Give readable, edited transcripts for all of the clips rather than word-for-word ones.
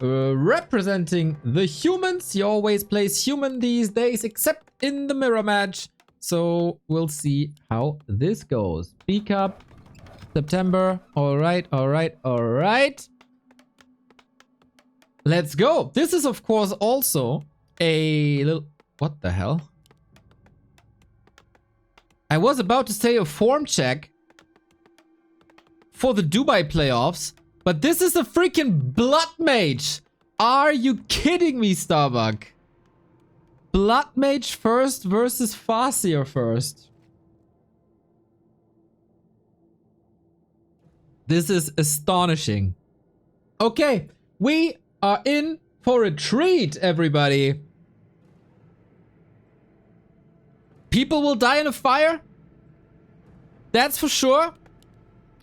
representing the humans. He always plays human these days, except in the mirror match. So we'll see how this goes. B Cup, September. All right, all right, all right. Let's go. This is, of course, also a little... What the hell? I was about to say a form check for the Dubai playoffs, but this is a freaking Blood Mage. Are you kidding me, Starbuck? Blood Mage first versus Farseer first. This is astonishing. Okay, we are in for a treat, everybody. People will die in a fire. That's for sure.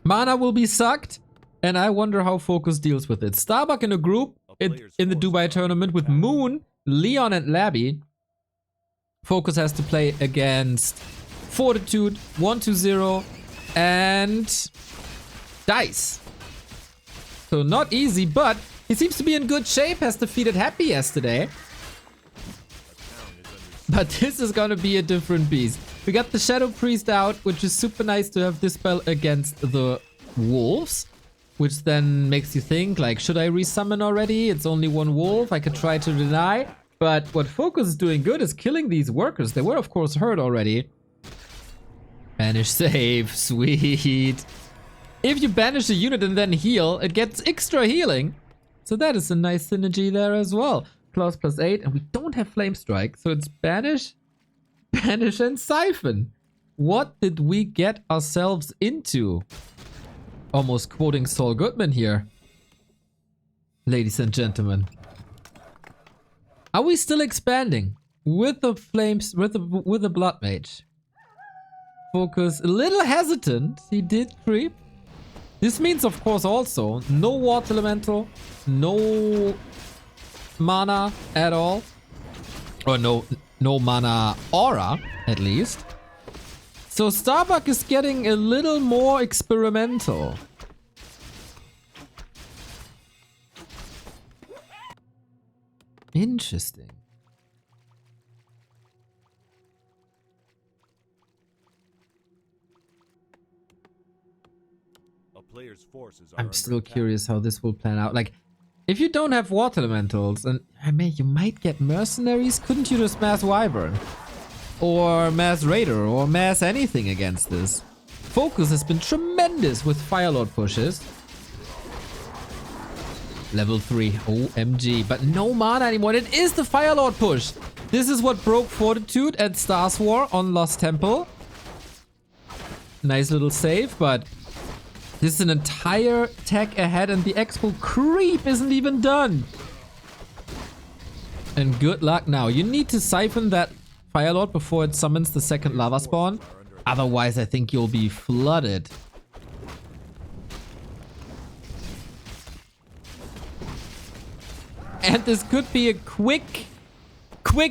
Mana will be sucked. And I wonder how FoCuS deals with it. Starbuck in a group in the Dubai tournament with Moon, Leon, and Labby. FoCuS has to play against Fortitude, 1-2-0, and Dice. So not easy, but he seems to be in good shape. Has defeated Happy yesterday. But this is gonna be a different beast. We got the Shadow Priest out, which is super nice to have Dispel against the Wolves. Which then makes you think, like, should I resummon already? It's only one wolf. I could try to deny. But what FoCuS is doing good is killing these workers. They were, of course, hurt already. Banish save. Sweet. If you banish a unit and then heal, it gets extra healing. So that is a nice synergy there as well. Claws +8. And we don't have Flame Strike. So it's banish, banish, and siphon. What did we get ourselves into? Almost quoting Saul Goodman here. Ladies and gentlemen. Are we still expanding? With the flames, with the Blood Mage. FoCuS, a little hesitant. He did creep. This means, of course, also no Water Elemental, no mana at all. Or no mana aura, at least. So Starbuck is getting a little more experimental. Interesting. I'm still curious how this will plan out. Like, if you don't have Water Elementals, and I mean, you might get Mercenaries. Couldn't you just mass Wyvern? Or mass Raider, or mass anything against this. FoCuS has been tremendous with Firelord pushes. Level 3, OMG. But no mana anymore. It is the Firelord push. This is what broke Fortitude at Stars War on Lost Temple. Nice little save, but this is an entire tech ahead and the Expo creep isn't even done. And good luck now. You need to siphon that Firelord before it summons the second lava spawn. Otherwise, I think you'll be flooded. And this could be a quick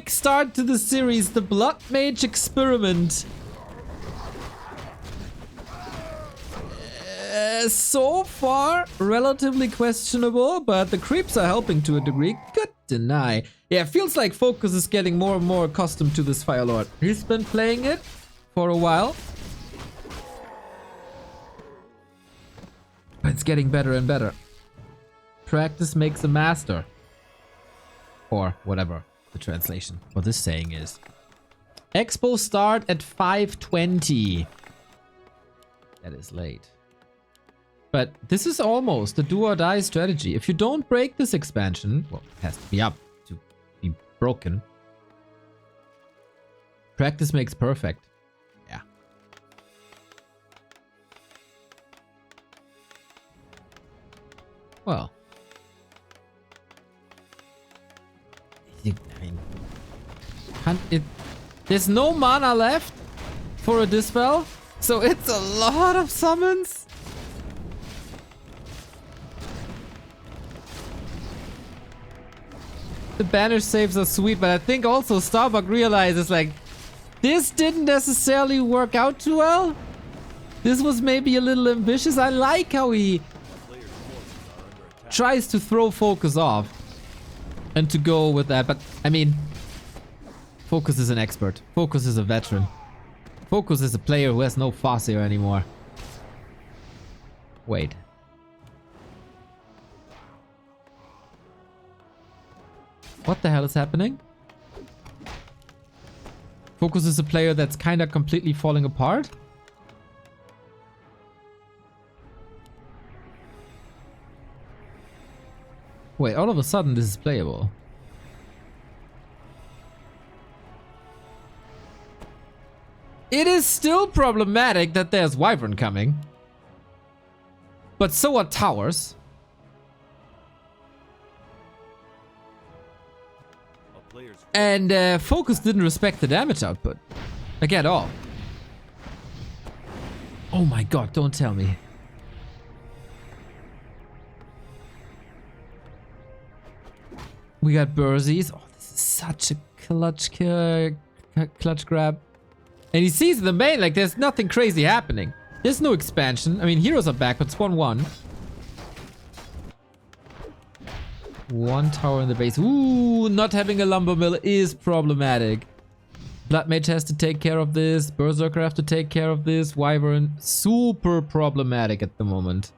start to the series. The Blood Mage experiment. So far, relatively questionable, but the creeps are helping to a degree. Good deny. Yeah, it feels like FoCuS is getting more and more accustomed to this Firelord. He's been playing it for a while. But it's getting better and better. Practice makes a master. Or whatever the translation for this saying is. Expo start at 5:20. That is late. But this is almost a do or die strategy. If you don't break this expansion, well, it has to be up to be broken. Practice makes perfect. Yeah. Well. There's no mana left for a Dispel, so it's a lot of summons. The banish saves are sweet, but I think also Starbuck realizes, like, this didn't necessarily work out too well. This was maybe a little ambitious. I like how he tries to throw FoCuS off. and to go with that. But I mean, FoCuS is an expert. FoCuS is a veteran. FoCuS is a player who has no Farseer anymore. Wait. What the hell is happening? FoCuS is a player that's kind of completely falling apart. Wait, all of a sudden this is playable. It is still problematic that there's Wyvern coming. But so are towers. And FoCuS didn't respect the damage output. Like at all. Oh my god, don't tell me. We got Burzies. Oh, this is such a clutch grab. And he sees the main, like there's nothing crazy happening. There's no expansion. I mean, heroes are back, but spawn 1. One tower in the base. Ooh, not having a lumber mill is problematic. Blood Mage has to take care of this. Berserker have to take care of this. Wyvern, super problematic at the moment.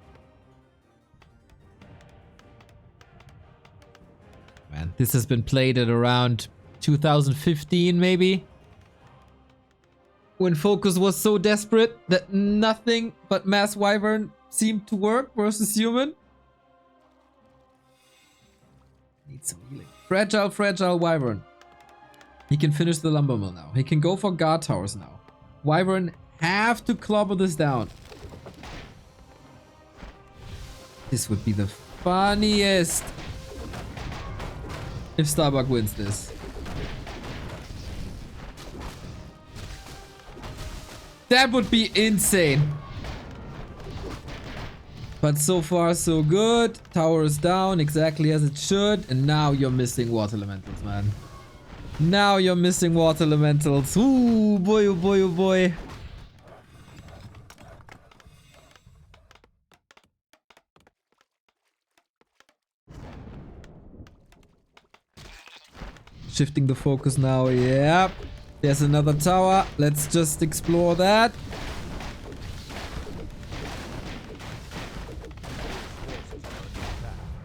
Man, this has been played at around 2015 maybe. When FoCuS was so desperate that nothing but mass Wyvern seemed to work versus human. Need some healing. Fragile Wyvern. He can finish the lumber mill now. He can go for guard towers now. Wyvern have to clobber this down. This would be the funniest if Starbuck wins this. That would be insane. But so far so good. Tower is down exactly as it should. And now you're missing water elementals, man. Now you're missing water elementals. Ooh, boy, oh boy, oh boy. Shifting the focus now. Yep. There's another tower. Let's just explore that.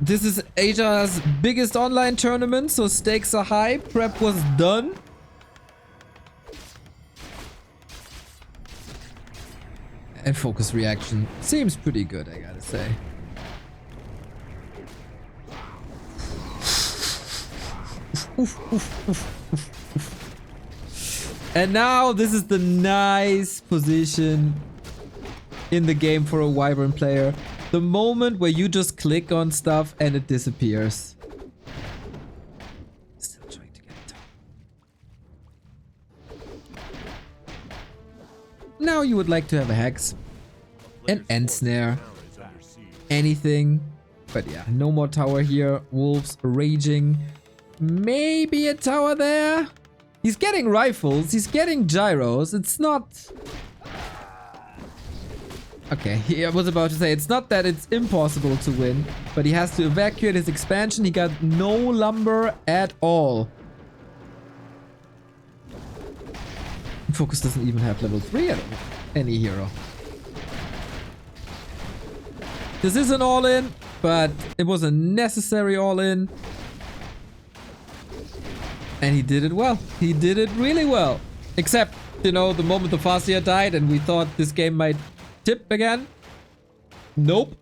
This is Asia's biggest online tournament, so stakes are high. Prep was done. And FoCuS reaction seems pretty good, I gotta say. And now this is the nice position in the game for a Wyvern player. The moment where you just click on stuff and it disappears. Still trying to get it done. Now you would like to have a Hex, an End Snare, anything. But yeah, no more tower here. Wolves raging. Maybe a tower there. He's getting rifles. He's getting gyros. It's not... Okay, I was about to say, it's not that it's impossible to win, but he has to evacuate his expansion. He got no lumber at all. FoCuS doesn't even have level 3 at all. Any hero. This is an all-in, but it was a necessary all-in. And he did it well. He did it really well. Except, you know, the moment the Farseer died and we thought this game might tip again. Nope.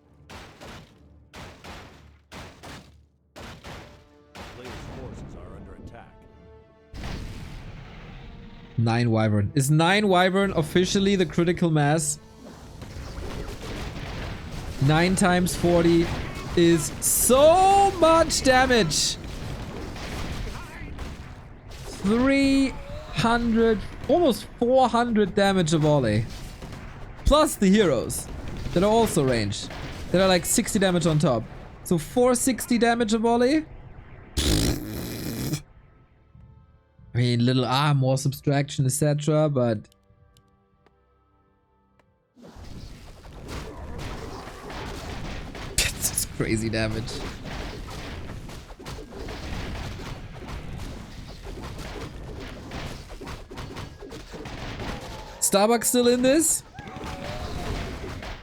Players' forces are under attack. 9 Wyvern. Is 9 Wyvern officially the critical mass? 9 times 40 is so much damage. 300, almost 400 damage a volley. Plus the heroes that are also ranged. That are like 60 damage on top. So 460 damage a volley. I mean, little more subtraction, etc. But that's just crazy damage. Starbuck still in this?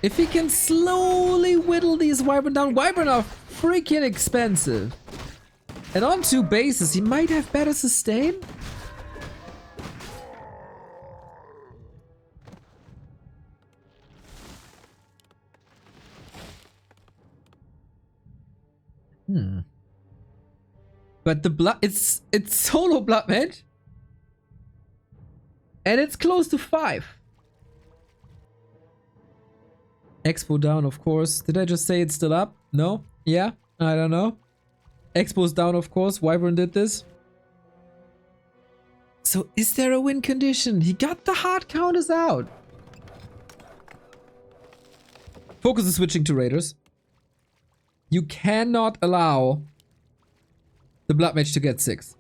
If he can slowly whittle these Wyvern down. Wyvern are freaking expensive. And on 2 bases, he might have better sustain. But the blood, it's solo blood mage. And it's close to 5. Expo down, of course. Did I just say it's still up? No? Yeah? I don't know. Expo's down, of course. Wyvern did this. So is there a win condition? He got the hard counters out. FoCuS is switching to Raiders. You cannot allow the blood mage to get 6.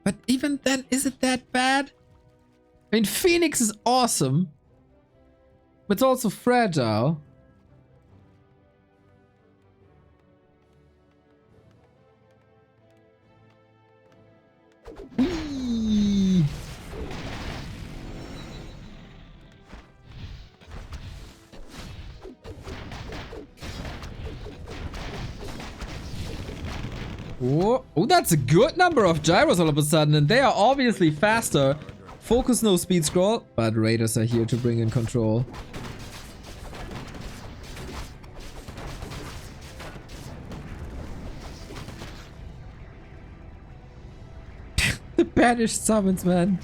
But even then, is it that bad? I mean, Phoenix is awesome. But it's also fragile. Whee! Whoa. Oh, that's a good number of gyros all of a sudden, and they are obviously faster. FoCuS no speed scroll, but Raiders are here to bring in control. The banished summons, man.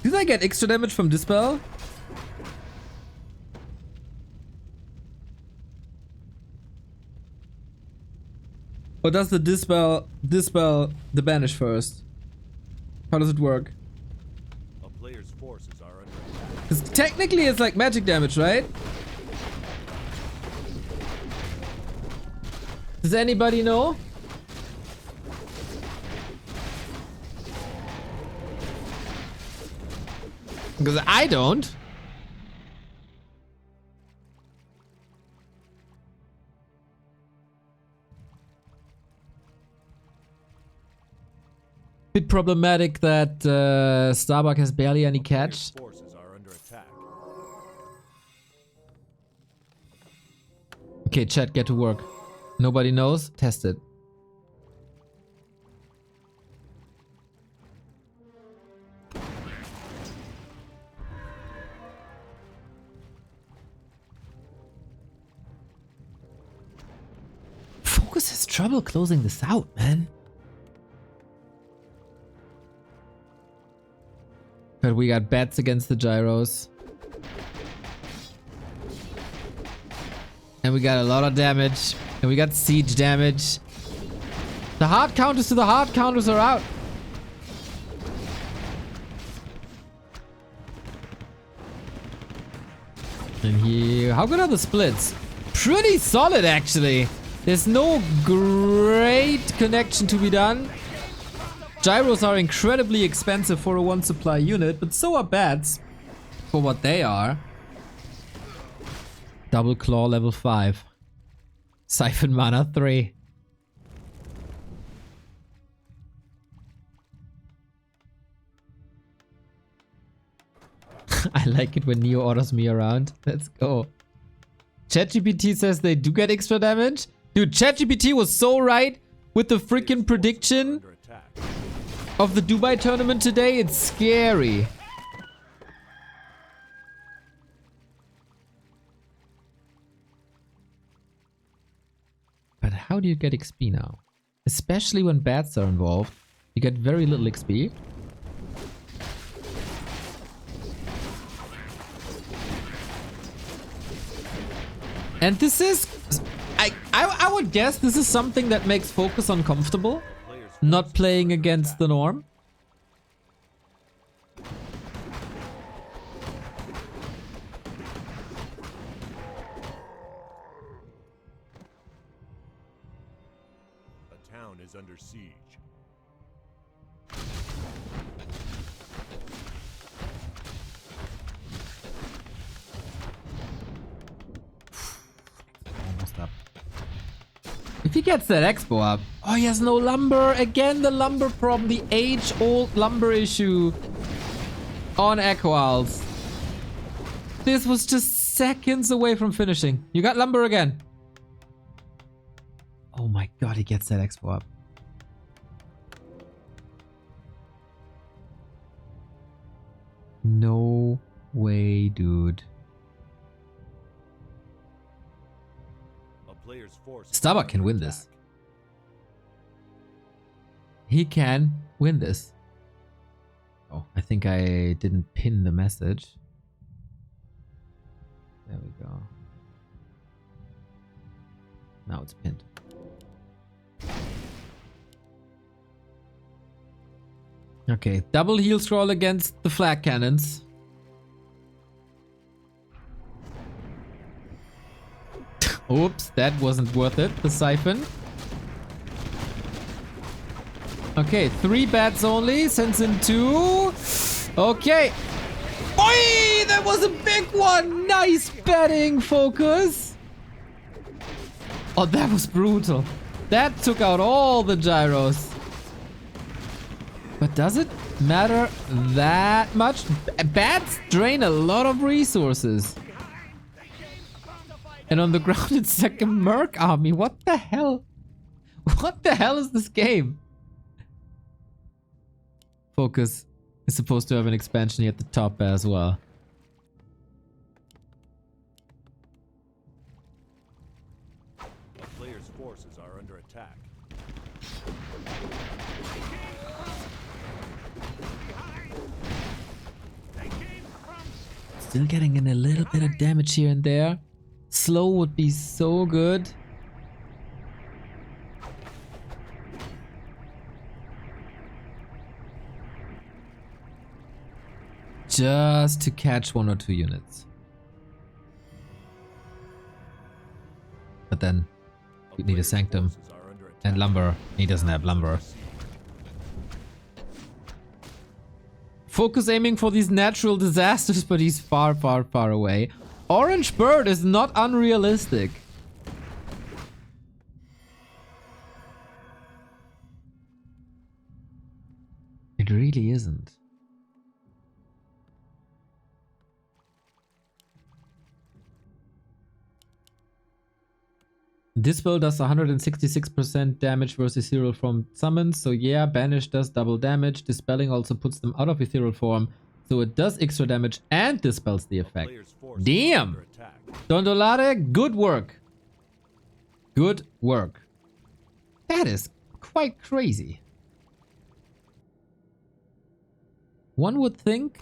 Did I get extra damage from Dispel? Or does the dispel the banish first? How does it work? A player's forces are under attack. Because technically it's like magic damage, right? Does anybody know? Because I don't. Bit problematic that Starbuck has barely any catch. Forces are under attack. Okay, chat, get to work. Nobody knows? Test it. FoCuS has trouble closing this out, man. But we got bats against the gyros. And we got a lot of damage. And we got siege damage. The hard counters to the hard counters are out. And here, how good are the splits? Pretty solid, actually. There's no great connection to be done. Gyros are incredibly expensive for a 1 supply unit, but so are bats for what they are. Double claw level 5. Siphon mana 3. I like it when Neo orders me around. Let's go. ChatGPT says they do get extra damage. Dude, ChatGPT was so right with the freaking prediction Under attack. of the Dubai tournament today. It's scary. But how do you get XP now? Especially when bats are involved. You get very little XP. And this is... I would guess this is something that makes FoCuS uncomfortable. Not playing against the norm. A town is under siege. Almost up. If he gets that expo up. Oh, he has no lumber. Again, the lumber problem. The age-old lumber issue on Equals. This was just seconds away from finishing. You got lumber again. Oh my god, he gets that expo up. No way, dude. A player's force is Starbuck under can win attack. this. He can win this. Oh, I think I didn't pin the message. There we go. Now it's pinned. Okay, double heal scroll against the flag cannons. Oops, that wasn't worth it, the siphon. Okay, 3 bats only, sends in 2. Okay. Oi, that was a big one. Nice batting, FoCuS. Oh, that was brutal. That took out all the gyros. But does it matter that much? Bats drain a lot of resources. And on the ground it's like a merc army. What the hell? What the hell is this game? FoCuS is supposed to have an expansion here at the top as well. A player's forces are under attack. Still getting in a little bit of damage here and there. Slow would be so good. Just to catch 1 or 2 units. But then you need a sanctum Forces are under attack. and lumber. He doesn't have lumber. FoCuS aiming for these natural disasters, but he's far, far, far away. Orange Bird is not unrealistic. It really isn't. Dispel does 166% damage versus ethereal form summons, so yeah, Banish does double damage. Dispelling also puts them out of ethereal form, so it does extra damage and dispels the effect. Player's forces are Damn! under attack. Dondolare, good work. Good work. That is quite crazy. One would think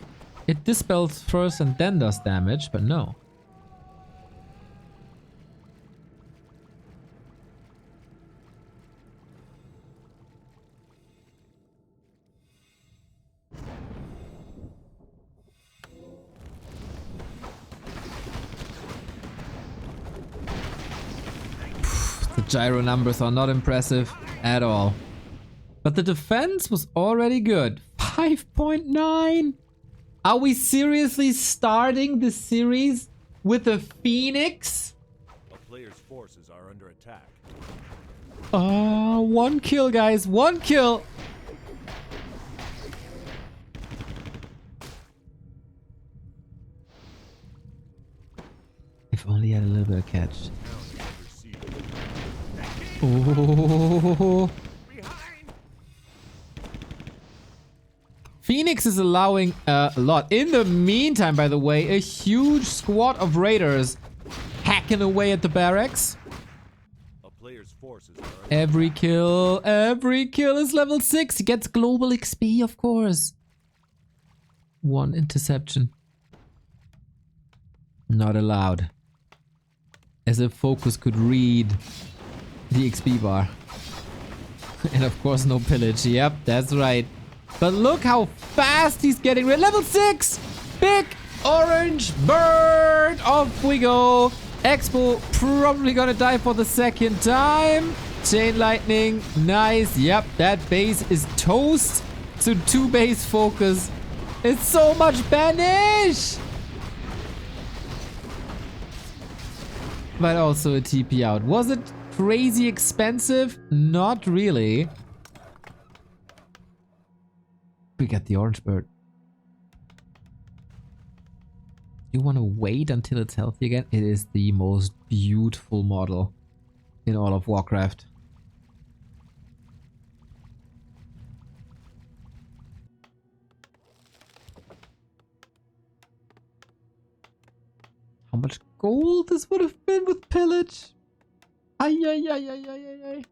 it dispels first and then does damage, but no. The gyro numbers are not impressive at all. But the defense was already good. 5.9! Are we seriously starting the series with a Phoenix? A player's forces are under attack. 1 kill, guys. 1 kill! If only he had a little bit of catch. Oh. Phoenix is allowing a lot. In the meantime, by the way, a huge squad of raiders hacking away at the barracks. A player's forces are under Every kill is level 6. He gets global XP, of course. 1 interception. Not allowed. As if FoCuS could read the XP bar. And of course no pillage. Yep, that's right. But look how fast he's getting rid. Level 6! Big orange bird! Off we go. Expo probably gonna die for the 2nd time. Chain lightning. Nice. Yep, that base is toast. So 2 base FoCuS. It's so much banish! But also a TP out. Was it crazy expensive? Not really. We got the orange bird. You want to wait until it's healthy again? It is the most beautiful model in all of Warcraft. How much gold this would have been with pillage? Ay, ay, ay, ay, ay, ay, ay.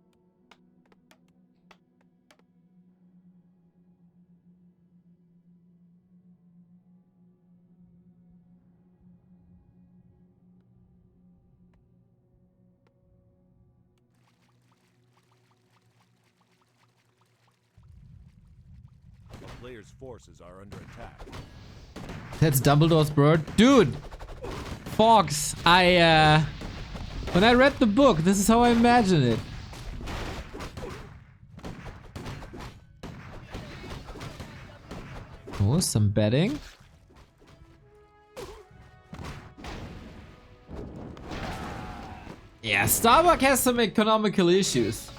The player's forces are under attack. That's Dumbledore's bird. Dude! FoCuS, when I read the book, this is how I imagine it. Oh, some betting. Yeah, Starbuck has some economical issues.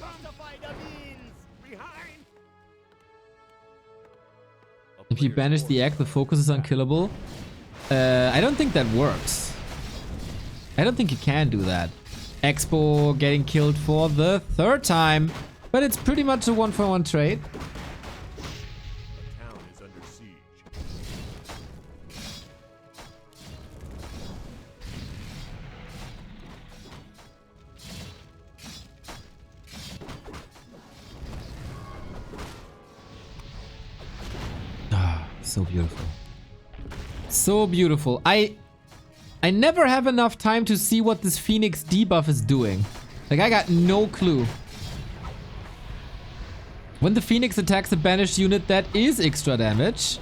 If you banish the egg, the FoCuS is unkillable. I don't think that works. I don't think you can do that. Expo getting killed for the 3rd time. But it's pretty much a 1-for-1 trade. The town is under siege. Ah, so beautiful. So beautiful. I never have enough time to see what this Phoenix debuff is doing. Like, I got no clue. When the Phoenix attacks a banished unit, that is extra damage.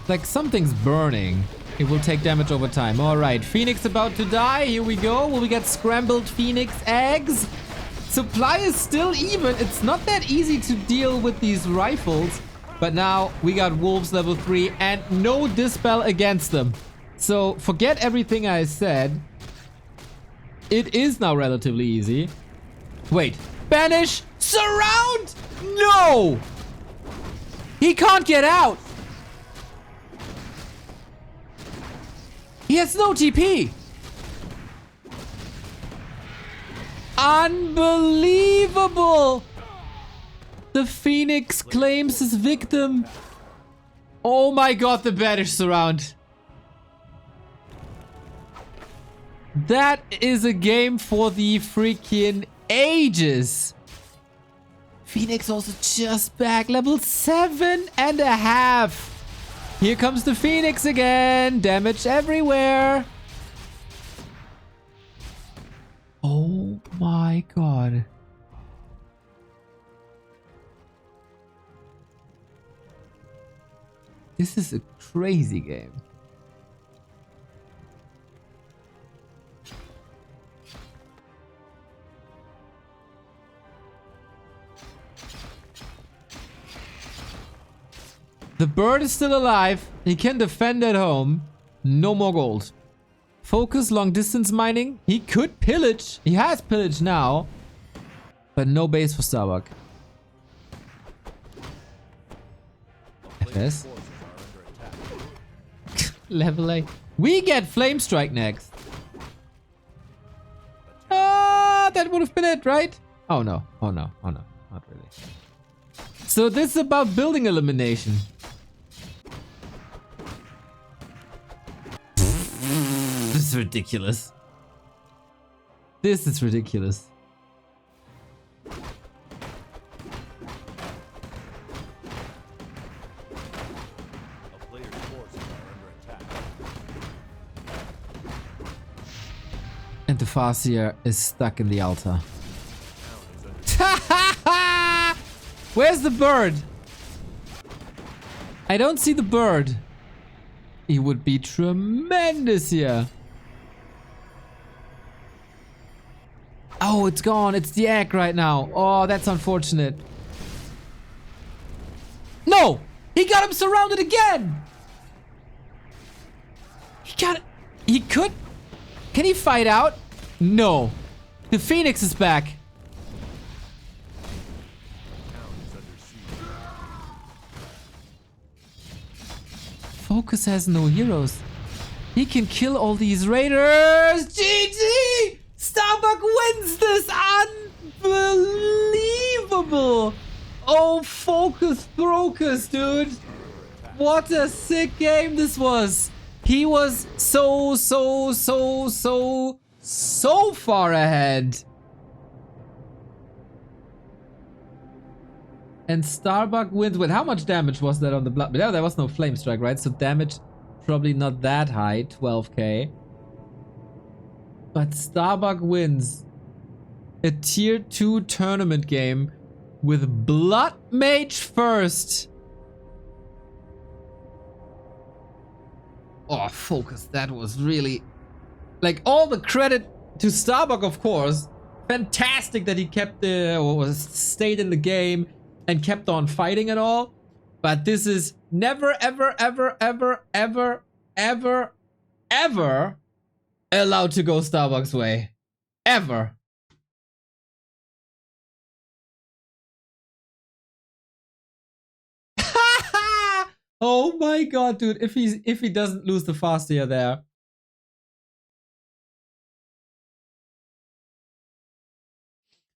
Like, something's burning. It will take damage over time. Alright, Phoenix about to die. Here we go. Will we get scrambled Phoenix eggs? Supply is still even. It's not that easy to deal with these rifles. But now we got wolves level 3 and no dispel against them. So forget everything I said. It is now relatively easy. Wait. Banish! Surround! No! He can't get out! He has no TP! Unbelievable! The Phoenix claims his victim. Oh my god, the banish surround. That is a game for the freaking ages. Phoenix also just back, level 7.5. Here comes the Phoenix again. Damage everywhere. Oh my god. This is a crazy game. The bird is still alive. He can defend at home. No more gold. FoCuS long distance mining. He could pillage. He has pillage now. But no base for Starbuck. FS. Level 8. We get Flame Strike next. Ah, that would have been it, right? Oh no. Oh no. Oh no. Not really. So this is about building elimination. This is ridiculous. This is ridiculous. A player's forces are under attack. And the Farseer is stuck in the altar. The town is under Where's the bird? I don't see the bird. He would be tremendous here. Oh, it's gone. It's the egg right now. Oh, that's unfortunate. No! He got him surrounded again! He got it. He could. Can he fight out? No. The Phoenix is back. Town is under siege. FoCuS has no heroes. He can kill all these raiders. GG! Starbuck wins this. Unbelievable. Oh, FoCuS Brocus, dude. What a sick game this was. He was so far ahead. And Starbuck wins with how much damage was that on the blood? Yeah, there was no flame strike, right? So damage probably not that high, 12k. But Starbuck wins a tier 2 tournament game with Blood Mage first. Oh, FoCuS, that was really... Like, all the credit to Starbuck, of course. Fantastic that he kept the... or stayed in the game and kept on fighting it all. But this is never, ever allowed to go Starbuck's way. Ever. Oh my god, dude. If he doesn't lose the fast here there.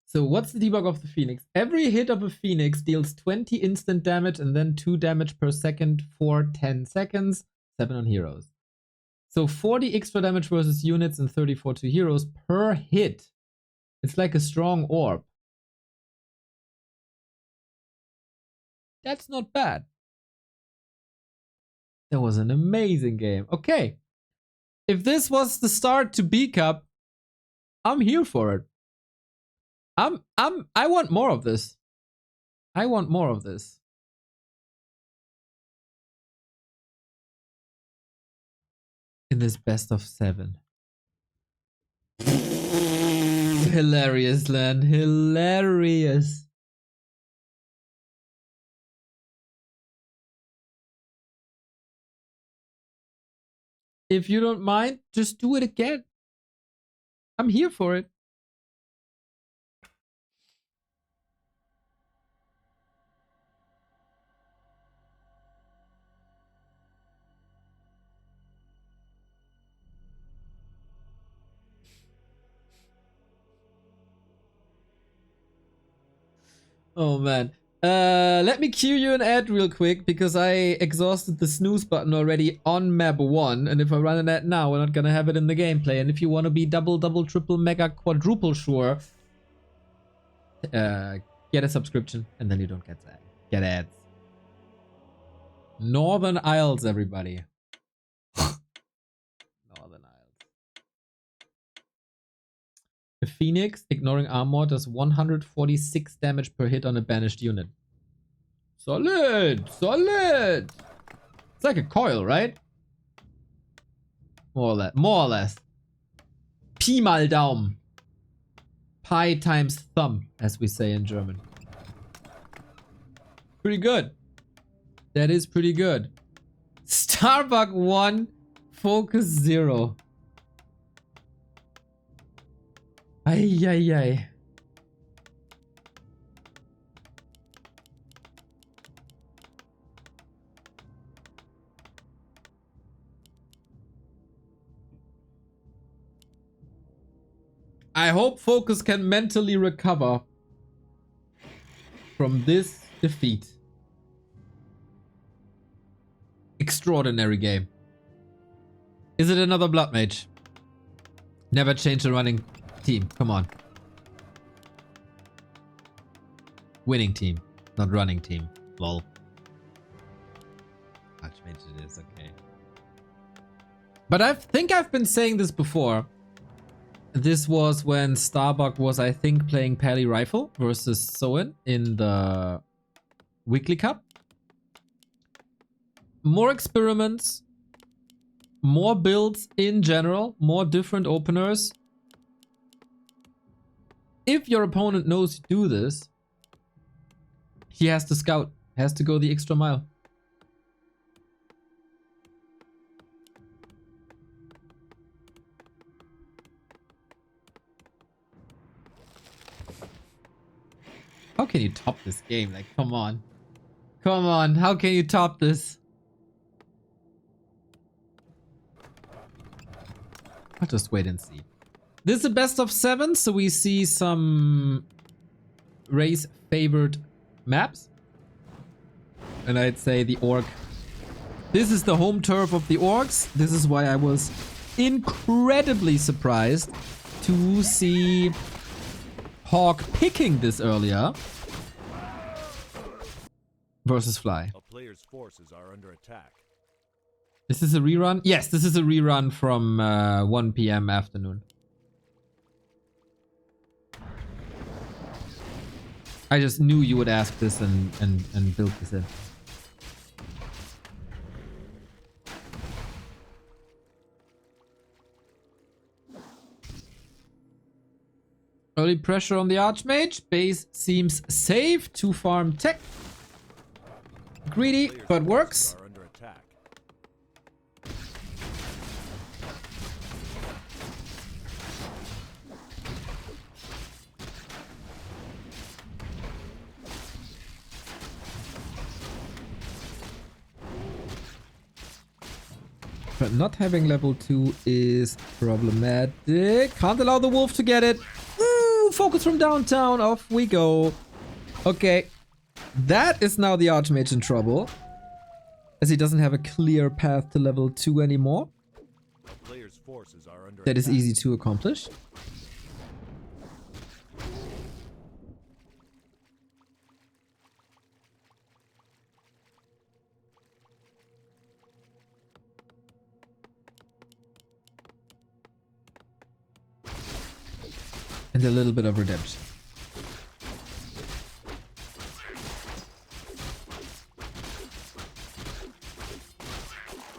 So what's the debug of the Phoenix? Every hit of a Phoenix deals 20 instant damage and then 2 damage per second for 10 seconds. 7 on heroes. So 40 extra damage versus units and 34 to heroes per hit. It's like a strong orb. That's not bad. That was an amazing game. Okay. If this was the start to B Cup, I'm here for it. I want more of this. I want more of this. In this best of 7. Hilarious, Len. Hilarious. If you don't mind, just do it again. I'm here for it. Oh man. Let me cue you an ad real quick because I exhausted the snooze button already on map 1, and if I run an ad now, we're not gonna have it in the gameplay. And if you want to be double, triple, mega, quadruple sure, get a subscription and then you don't get ads. Northern Isles, everybody. Northern Isles. The Phoenix, ignoring armor, does 146 damage per hit on a banished unit. Solid! Solid! It's like a coil, right? More or less. More or less. Pi mal Daumen. Pi times thumb, as we say in German. Pretty good. That is pretty good. Starbuck 1, FoCuS 0. Ay, ay, ay. I hope FoCuS can mentally recover from this defeat. Extraordinary game. Is it another Blood Mage? Never change the running team. Come on. Winning team, not running team. Lol. Archmage it is, okay. But I think I've been saying this before. This was when Starbuck was, I think, playing Pally Rifle versus Soen in the Weekly Cup. More experiments, more builds in general, more different openers. If your opponent knows you do this, he has to scout, has to go the extra mile. How can you top this game? Like, come on. Come on, how can you top this? I'll just wait and see. This is a best of 7, so we see some race favored maps. And I'd say the orc. This is the home turf of the orcs. This is why I was incredibly surprised to see Hawk picking this earlier versus Fly. A player's forces are under attack. This is a rerun? Yes, this is a rerun from 1 p.m. afternoon. I just knew you would ask this and build this in. Early pressure on the Archmage. Base seems safe to farm tech. Greedy, but works. Are under attack. But not having level 2 is problematic. Can't allow the wolf to get it. Ooh, focus from downtown. Off we go. Okay. That is now the Archmage in trouble. As he doesn't have a clear path to level 2 anymore. A player's forces are under That is attack. easy to accomplish. And a little bit of redemption.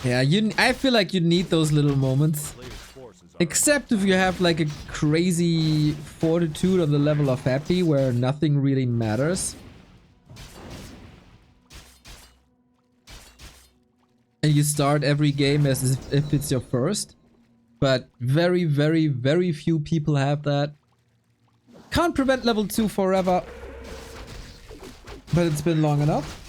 Yeah, I feel like you need those little moments. Player's forces are Except if you have like a crazy fortitude on the level of happy where nothing really matters. And you start every game as if it's your first. But very, very, very few people have that. Can't prevent level 2 forever. But it's been long enough.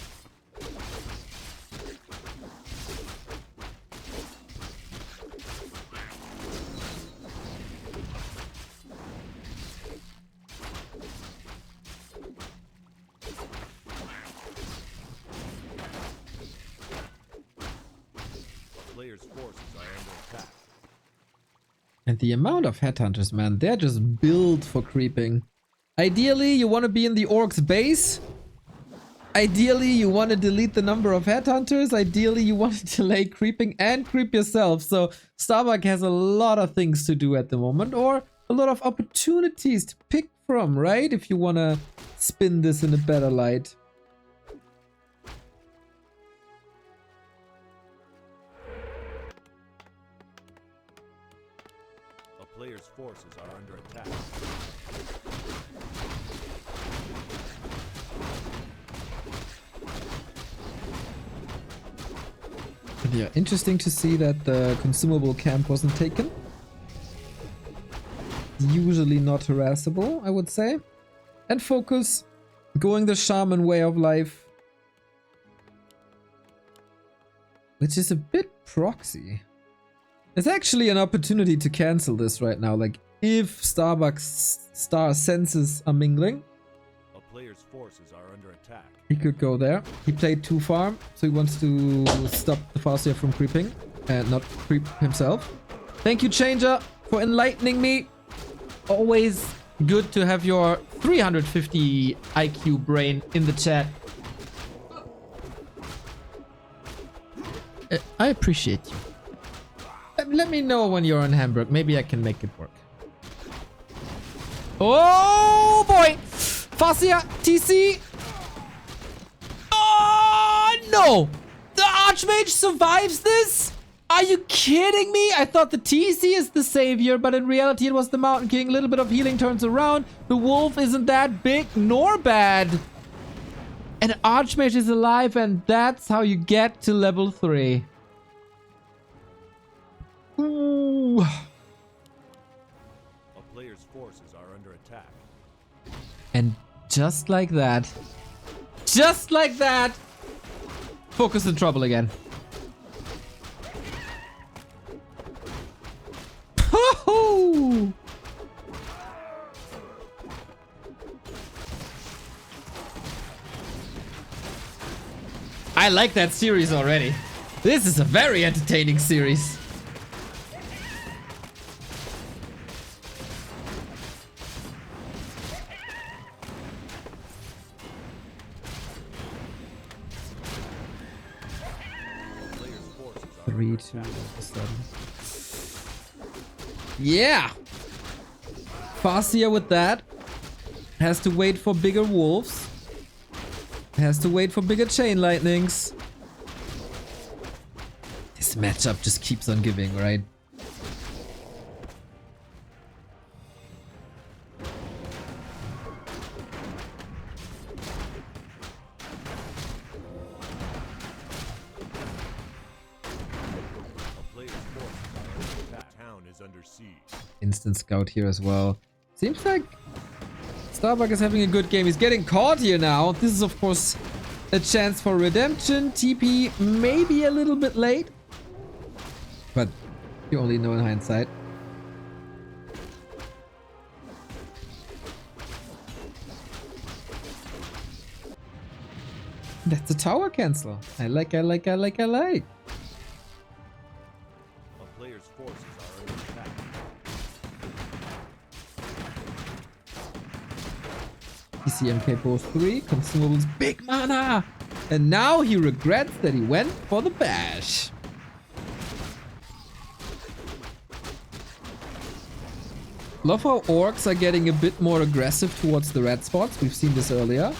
player's forces are under attack. And the amount of headhunters, man, they're just built for creeping. Ideally, you want to be in the orc's base. Ideally, you want to delete the number of headhunters. Ideally, you want to delay creeping and creep yourself. So Starbuck has a lot of things to do at the moment, or a lot of opportunities to pick from, right? If you want to spin this in a better light. A player's forces are under attack. Yeah, interesting to see that the consumable camp wasn't taken. Usually not harassable, I would say. And FoCuS, going the shaman way of life. Which is a bit proxy. It's actually an opportunity to cancel this right now. Like, if Starbuck's star senses are mingling, A player's forces are under attack. he could go there. He played 2 farm, so he wants to stop the Farseer from creeping and not creep himself. Thank you, Changer, for enlightening me. Always good to have your 350 IQ brain in the chat. I appreciate you. Let me know when you're in Hamburg. Maybe I can make it work. Oh boy! Farseer, TC! Oh no! The Archmage survives this? Are you kidding me? I thought the TC is the savior, but in reality it was the Mountain King. A little bit of healing turns around. The wolf isn't that big nor bad. And Archmage is alive, and that's how you get to level 3. Ooh. A player's forces are under attack. And Just like that. Just like that! FoCuS in trouble again. Ho-ho! I like that series already. This is a very entertaining series. Three, two, yeah! Farseer with that. Has to wait for bigger wolves. Has to wait for bigger chain lightnings. This matchup just keeps on giving, right? Instant scout here as well. Seems like Starbuck is having a good game. He's getting caught here now. This is of course a chance for redemption. TP maybe a little bit late, but you only know in hindsight. That's a tower cancel. I like. A player's forces are under attack. PCMK both 3, consumables, big mana! And now he regrets that he went for the bash. Love how orcs are getting a bit more aggressive towards the red spots. We've seen this earlier.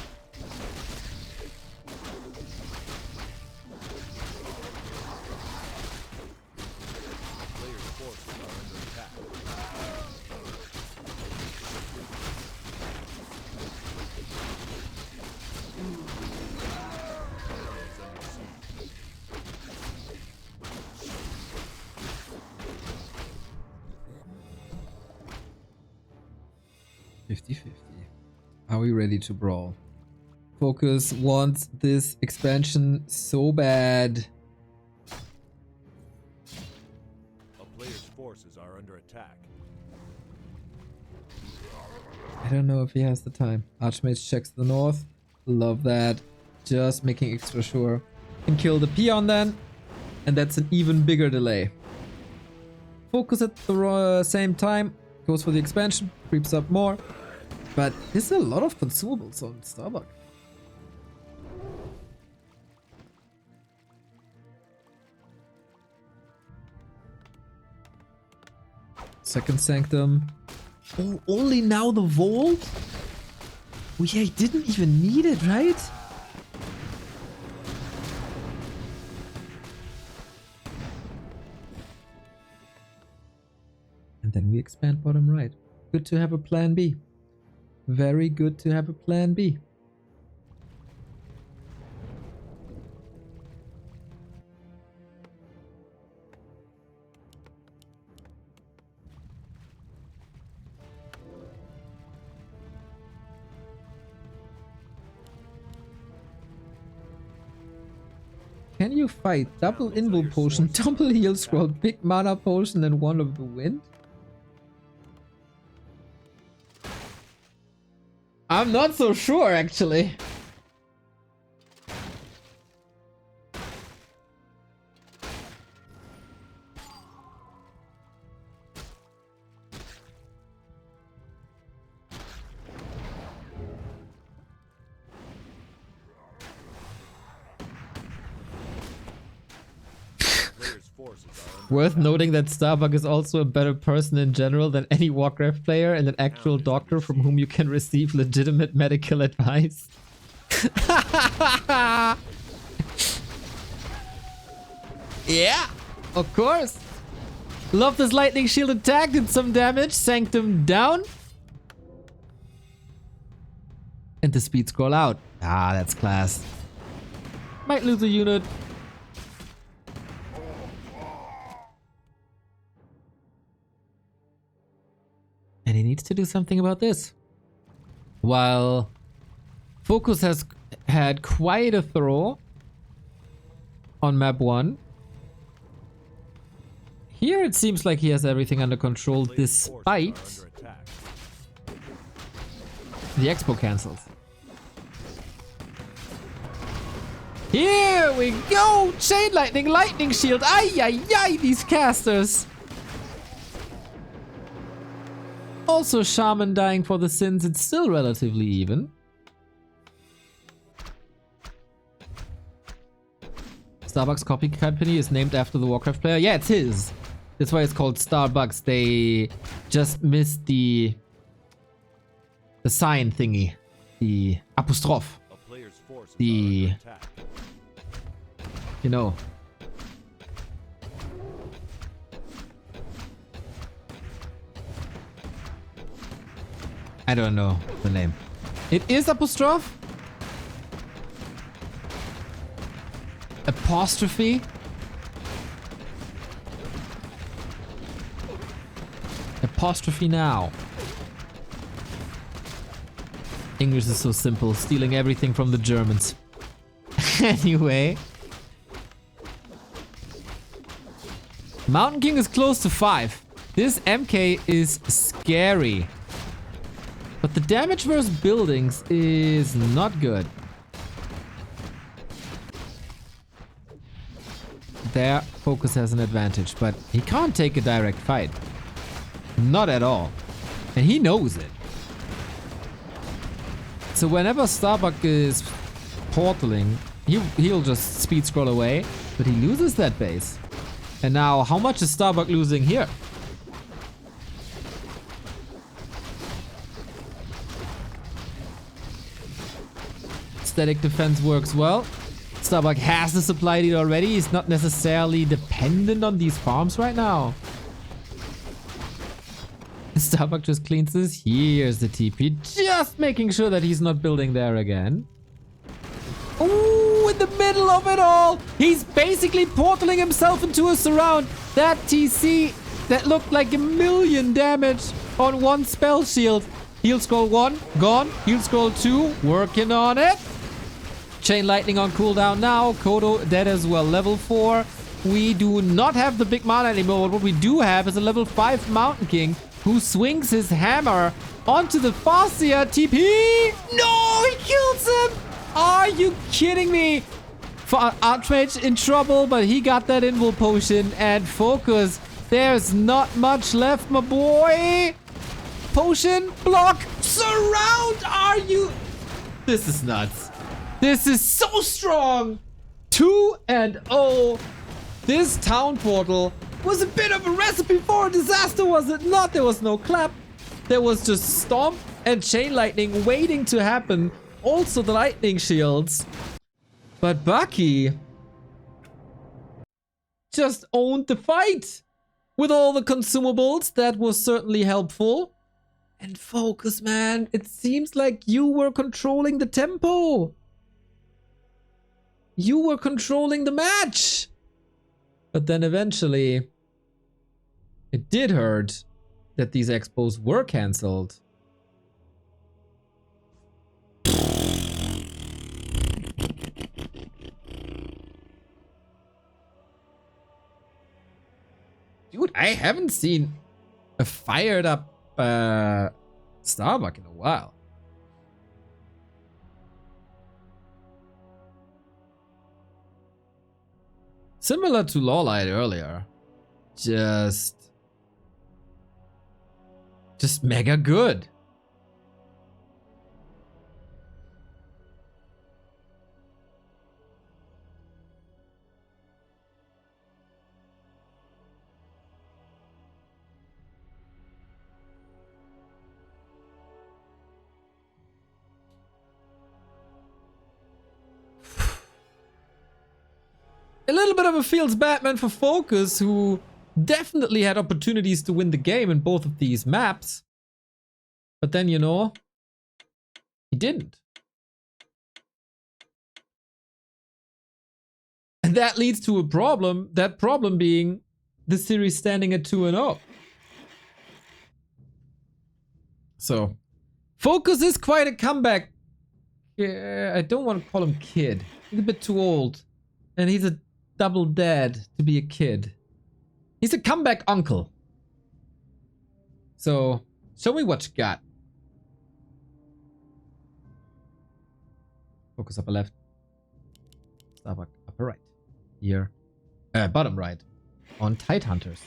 Are we ready to brawl? FoCuS wants this expansion so bad. A player's forces are under attack. I don't know if he has the time. Archmage checks the north. Love that. Just making extra sure. Can kill the peon then. And that's an even bigger delay. FoCuS at the same time. Goes for the expansion. Creeps up more. But there's a lot of consumables on Starbuck. Second Sanctum. Oh, only now the Vault? Oh yeah, he didn't even need it, right? And then we expand bottom right. Good to have a plan B. Very good to have a plan B. Can you fight double invul potion, double heal scroll, big mana potion, and one of the wind? I'm not so sure, actually. Worth noting that Starbuck is also a better person in general than any Warcraft player and an actual doctor from whom you can receive legitimate medical advice. Yeah, of course. Love this lightning shield attack, did some damage, Sanctum down. And the speed scroll out. Ah, that's class. Might lose a unit. And he needs to do something about this. While FoCuS has had quite a throw on map 1. Here it seems like he has everything under control despite the expo cancels. Here we go! Chain lightning, lightning shield. Ay, ay, ay, these casters. Also Shaman dying for the sins. It's still relatively even. Starbucks copy company is named after the Warcraft player. Yeah, it's his. That's why it's called Starbucks. They just missed the sign thingy. The apostrophe. The... You know. I don't know the name. It is apostrophe? Apostrophe? Apostrophe now. English is so simple, stealing everything from the Germans. Anyway. Mountain King is close to 5. This MK is scary. But the damage versus buildings is not good. There, FoCuS has an advantage, but he can't take a direct fight. Not at all. And he knows it. So whenever Starbuck is portaling, he'll just speed scroll away, but he loses that base. And now, how much is Starbuck losing here? Static defense works well. Starbuck has the supply lead already. He's not necessarily dependent on these farms right now. Starbuck just cleans this. Here's the TP. Just making sure that he's not building there again. Ooh, in the middle of it all. He's basically portaling himself into a surround. That TC that looked like 1,000,000 damage on one spell shield. Heal scroll 1, gone. Heal scroll 2, working on it. Chain lightning on cooldown now. Kodo dead as well. Level 4. We do not have the big mana anymore. What we do have is a level 5 Mountain King who swings his hammer onto the Farseer TP. No, he kills him. Are you kidding me? Archmage in trouble, but he got that invul potion. And FoCuS, there's not much left, my boy. Potion, block, surround. Are you... This is nuts. This is so strong. 2-0. This town portal was a bit of a recipe for a disaster, was it not? There was no clap. There was just stomp and chain lightning waiting to happen. Also the lightning shields. But Bucky just owned the fight. With all the consumables, that was certainly helpful. And FoCuS, man, it seems like you were controlling the tempo. You were controlling the match. But then eventually, it did hurt that these expos were cancelled. Dude, I haven't seen a fired up Starbuck in a while. Similar to Lawlight earlier. Just mega good. A little bit of a feels Batman for FoCuS, who definitely had opportunities to win the game in both of these maps. But then, you know, he didn't. And that leads to a problem, that problem being the series standing at 2-0. So, FoCuS is quite a comeback I don't want to call him kid. He's a bit too old. And he's a double dad to be a kid. He's a comeback uncle. So, show me what you got. FoCuS upper left. Starbuck upper right. Here. Bottom right. On Tide Hunters.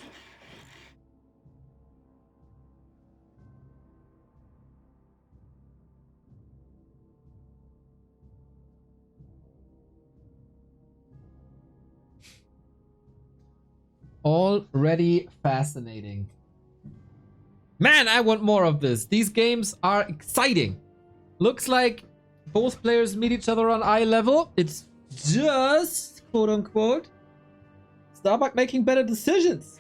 Already fascinating. Man, I want more of this. These games are exciting. Looks like both players meet each other on eye level. It's just, quote unquote, Starbuck making better decisions.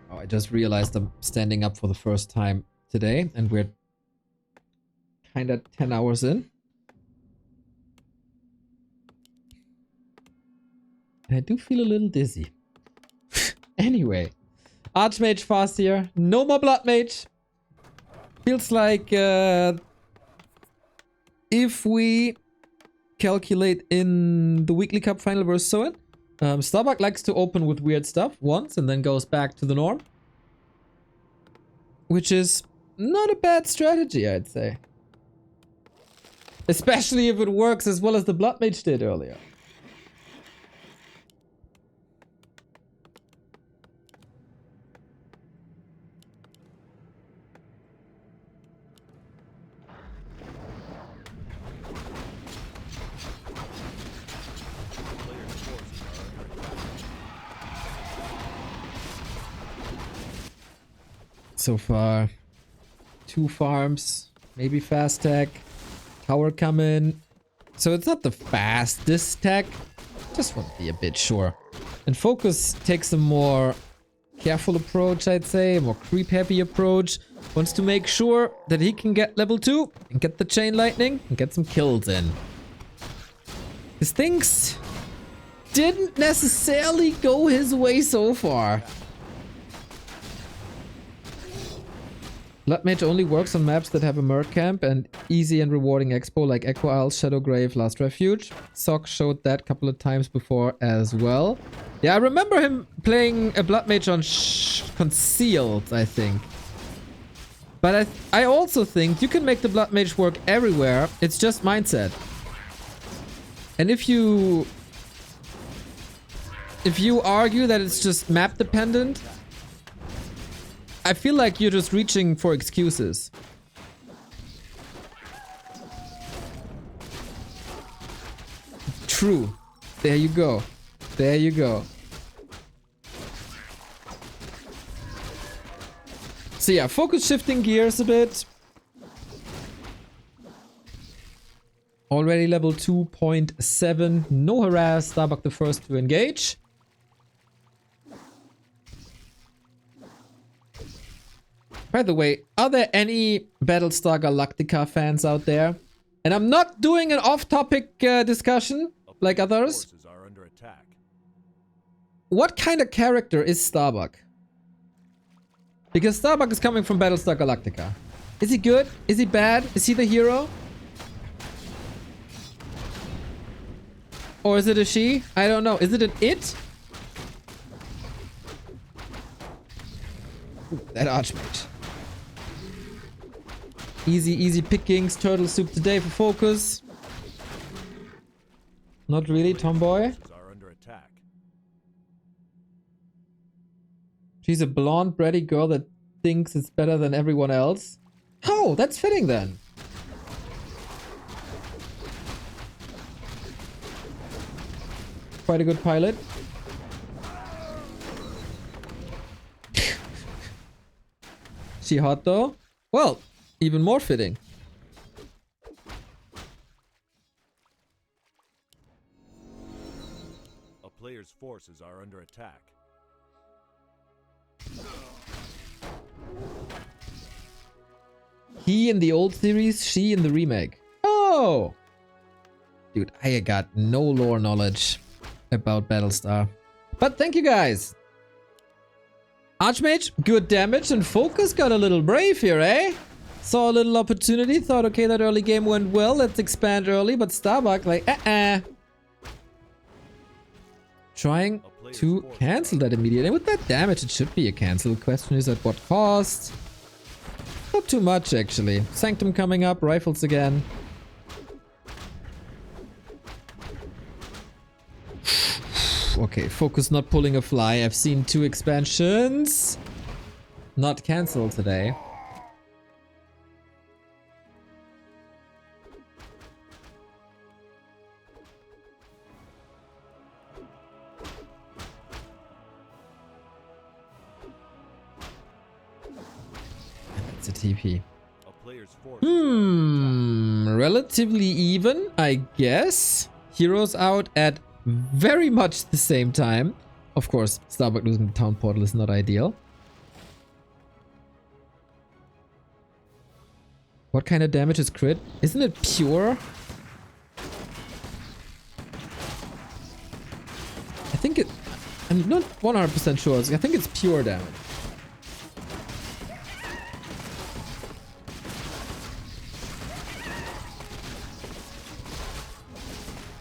Oh, I just realized I'm standing up for the first time today, and we're kind of 10 hours in. I do feel a little dizzy. Anyway, Archmage fast here. No more Blood Mage. Feels like if we calculate in the weekly cup final versus Soen, Starbuck likes to open with weird stuff once and then goes back to the norm. Which is not a bad strategy, I'd say. Especially if it works as well as the Blood Mage did earlier. So far, 2 farms, maybe fast tech, tower coming. So it's not the fastest tech, just want to be a bit sure. And FoCuS takes a more careful approach, I'd say, a more creep heavy approach. Wants to make sure that he can get level 2 and get the chain lightning and get some kills in. His things didn't necessarily go his way so far. Blood Mage only works on maps that have a Merc camp and easy and rewarding expo like Echo Isles, Shadowgrave, Last Refuge. Sock showed that a couple of times before as well. Yeah, I remember him playing a Blood Mage on Concealed, I think. But I also think you can make the Blood Mage work everywhere. It's just mindset. And if you argue that it's just map dependent, I feel like you're just reaching for excuses. True. There you go. There you go. So yeah, FoCuS shifting gears a bit. Already level 2.7. No harass. Starbuck the first to engage. By the way, are there any Battlestar Galactica fans out there? And I'm not doing an off-topic discussion like others. What kind of character is Starbuck? Because Starbuck is coming from Battlestar Galactica. Is he good? Is he bad? Is he the hero? Or is it a she? I don't know. Is it an it? Ooh, that Archmage. Easy pickings. Turtle soup today for FoCuS. Not really, Tomboy. She's a blonde, bratty girl that thinks it's better than everyone else. Oh, that's fitting then. Quite a good pilot. She hot though? Well, even more fitting. A player's forces are under attack. He in the old series, she in the remake. Oh! Dude, I got no lore knowledge. about Battlestar. But thank you guys. Archmage, good damage, and FoCuS got a little brave here, eh? Saw a little opportunity, thought, okay, that early game went well, let's expand early, but Starbuck, like, trying to cancel that immediately. And with that damage, it should be a cancel. The question is at what cost? Not too much, actually. Sanctum coming up, rifles again. Okay, FoCuS not pulling a fly. I've seen 2 expansions. Not cancelled today. It's a TP. Relatively even, I guess. Heroes out at very much the same time. Of course, Starbuck losing the town portal is not ideal. What kind of damage is crit? Isn't it pure? I think it... I'm not 100% sure. I think it's pure damage.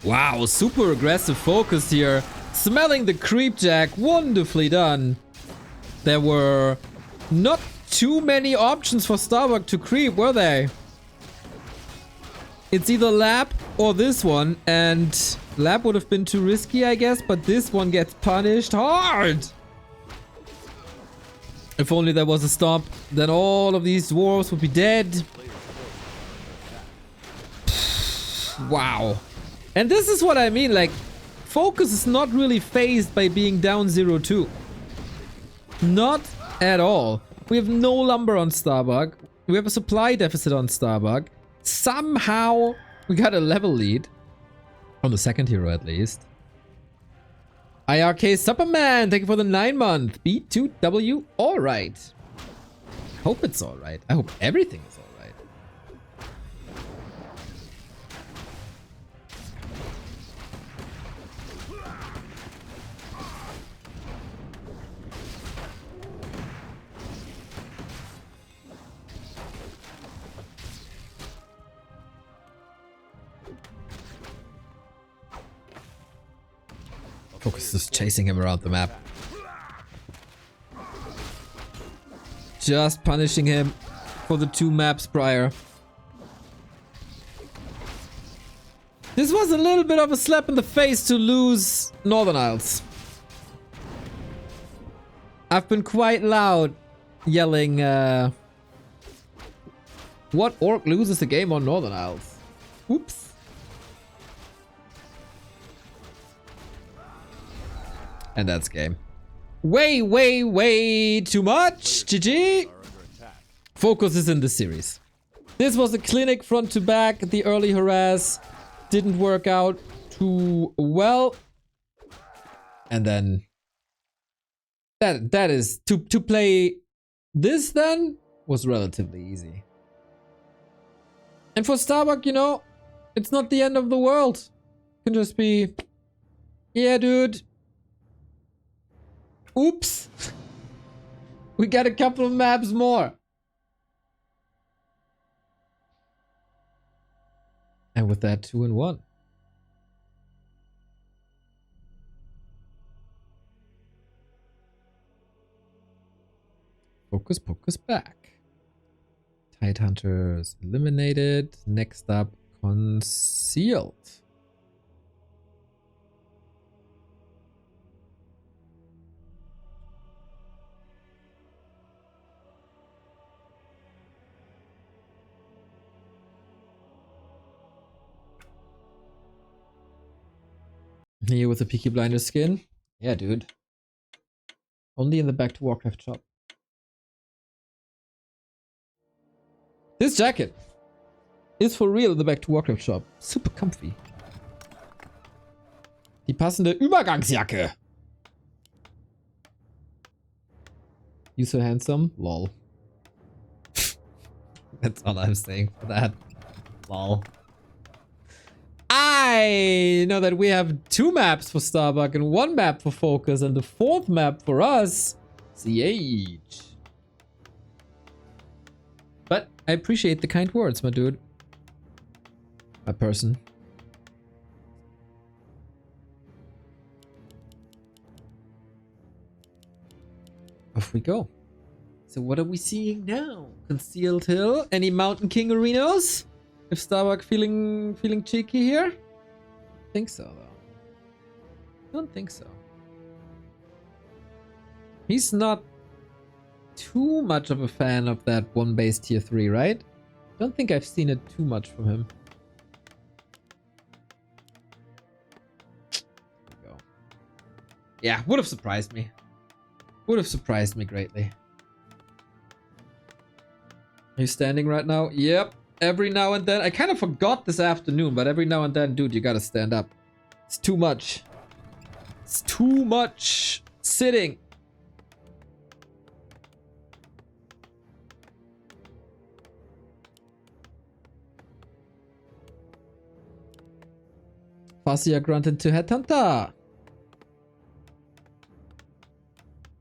Wow, super aggressive FoCuS here. Smelling the creep jack. Wonderfully done. There were not too many options for Starbuck to creep, were they? It's either Lab or this one. And Lab would have been too risky, I guess. But this one gets punished hard. If only there was a stop, then all of these dwarves would be dead. Wow. And this is what I mean, like, FoCuS is not really phased by being down 0-2. Not at all. We have no lumber on Starbuck. We have a supply deficit on Starbuck. Somehow, we got a level lead. On the second hero, at least. IRK Superman, thank you for the 9-month. B2W, alright. Hope it's alright. I hope everything is alright. FoCuS is chasing him around the map. Just punishing him for the 2 maps prior. This was a little bit of a slap in the face to lose Northern Isles. I've been quite loud yelling, what orc loses a game on Northern Isles? Oops. And that's game. Way too much. GG. FoCuS is in the series. This was a clinic front to back. The early harass didn't work out too well. And then that is to play this then was relatively easy. And for Starbuck, you know, it's not the end of the world. It can just be, yeah, dude. Oops. We got a couple of maps more. And with that, 2-1. FoCuS back. Tidehunters eliminated. Next up, concealed. Here with the Peaky Blinders skin. Yeah, dude. Only in the Back to Warcraft shop. This jacket is for real in the Back to Warcraft shop. Super comfy. Die passende Übergangsjacke. You so handsome? Lol. That's all I'm saying for that. Lol. I know that we have 2 maps for Starbuck and 1 map for FoCuS, and the 4th map for us, CH. But I appreciate the kind words, my dude. My person. Off we go. So what are we seeing now? Concealed Hill? Any Mountain King arenas? If Starbuck feeling cheeky here? Think so though. Don't think so. He's not too much of a fan of that 1 base tier 3, right? Don't think I've seen it too much from him. There we go. Yeah, would have surprised me. Would have surprised me greatly. Are you standing right now? Yep. Every now and then. I kind of forgot this afternoon, but every now and then, dude, you gotta stand up. It's too much. It's too much sitting. Fascia granted to Headhunter.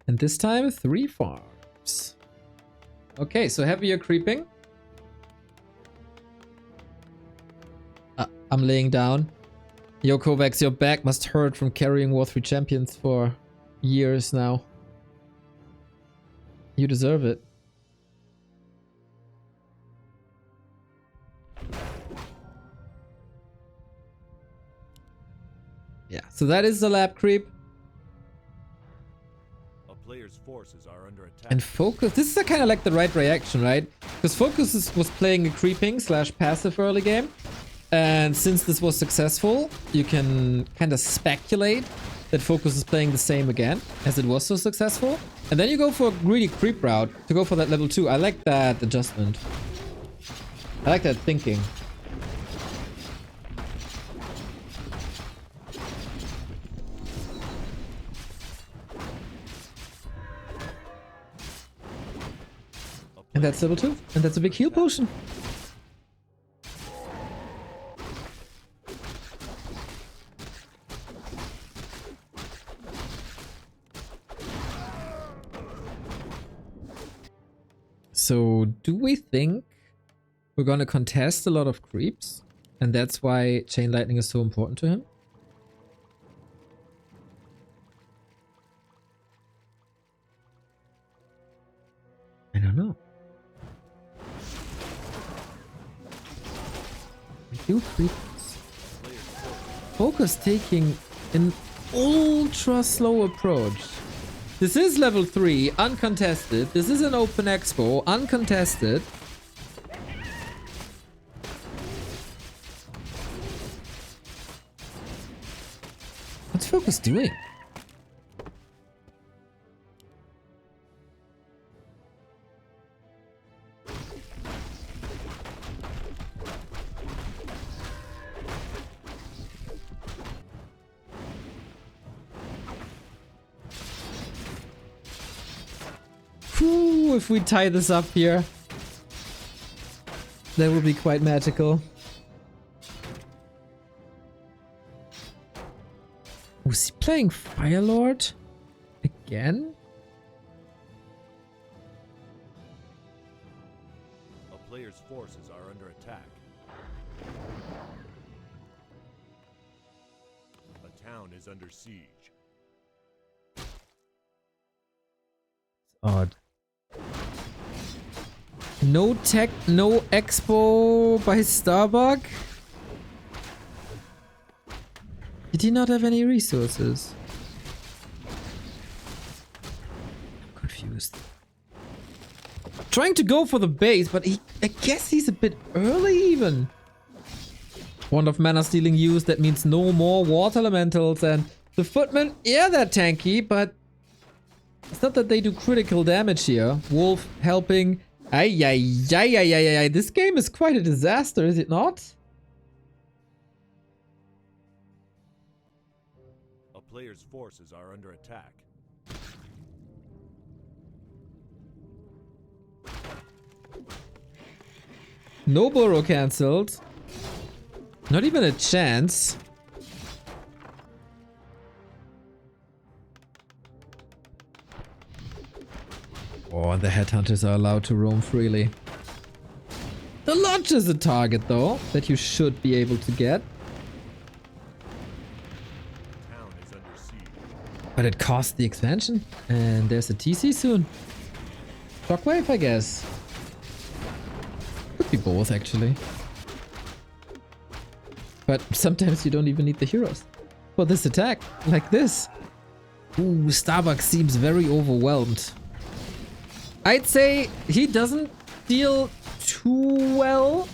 And this time, 3 farms. Okay, so heavier creeping. I'm laying down. Yo, Kovacs, your back must hurt from carrying War 3 champions for years now. You deserve it. Yeah, so that is the lab creep. Players' forces are under attack. And FoCuS, this is kind of like the right reaction, right? Because FoCuS was playing a creeping / passive early game. And since this was successful, you can kind of speculate that FoCuS is playing the same again, as it was so successful. And then you go for a greedy creep route to go for that level 2. I like that adjustment. I like that thinking. And that's level 2. And that's a big heal potion. So, do we think we're gonna contest a lot of creeps? And that's why Chain Lightning is so important to him? I don't know. Do creeps. FoCuS taking an ultra slow approach. This is level 3, uncontested. This is an open expo, uncontested. What's FoCuS doing? Whew, if we tie this up here, that would be quite magical. Was he playing Firelord again? A player's forces are under attack. A town is under siege. Odd. No tech, no expo by Starbuck? Did he not have any resources? I'm confused. Trying to go for the base, but I guess he's a bit early even. Wand of Mana Stealing used, that means no more water elementals, and the footmen, yeah, they're tanky, but it's not that they do critical damage here. Wolf helping. Ay, ay, ay, ay, ay, ay. This game is quite a disaster, is it not? A player's forces are under attack. No burrow cancelled. Not even a chance. Oh, the headhunters are allowed to roam freely. The lodge is a target, though, that you should be able to get. Town is under siege. But it costs the expansion. And there's a TC soon. Shockwave, I guess. Could be both, actually. But sometimes you don't even need the heroes for this attack. Like this. Ooh, Starbuck seems very overwhelmed. I'd say he doesn't deal too well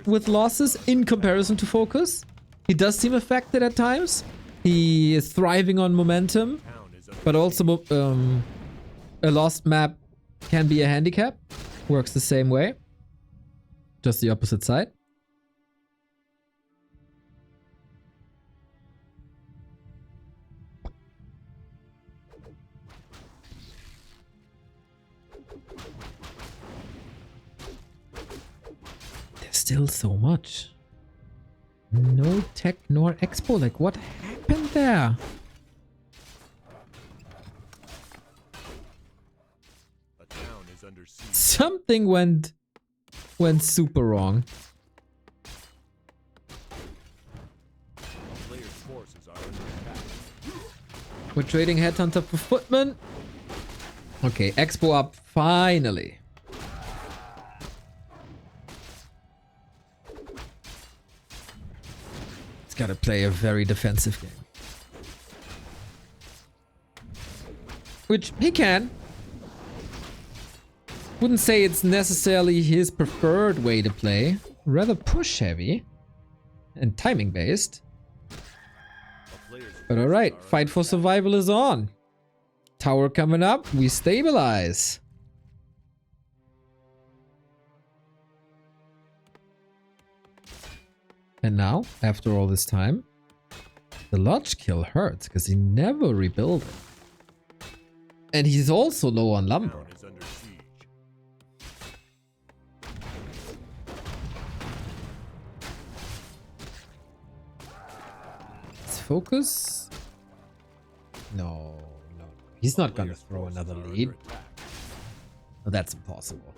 with losses in comparison to FoCuS. He does seem affected at times. He is thriving on momentum, but also a lost map can be a handicap. Works the same way. Just the opposite side. Still so much. No tech nor expo. Like, what happened there? A town is under siege. Something went super wrong. Players' forces are under attack. We're trading Headhunter for Footman. Okay, expo up finally. Gotta play a very defensive game. Which he can. Wouldn't say it's necessarily his preferred way to play. Rather push heavy and timing based. But alright, fight for survival is on. Tower coming up, we stabilize. And now, after all this time, the lodge kill hurts because he never rebuilt it. And he's also low on lumber. Town is under siege. Let's focus. No. He's not gonna throw another lead. No, that's impossible.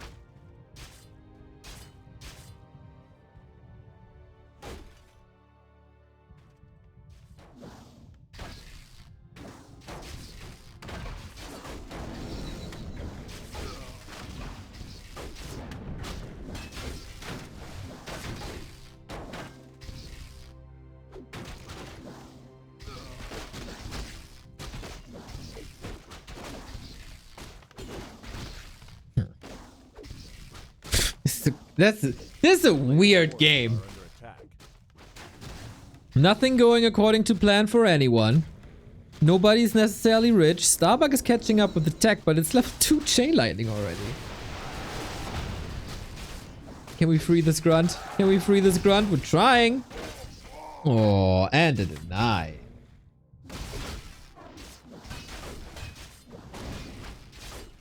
This is a weird game. Nothing going according to plan for anyone. Nobody's necessarily rich. Starbuck is catching up with the tech, but it's level 2 chain lightning already. Can we free this grunt? Can we free this grunt? We're trying. Oh, and a deny.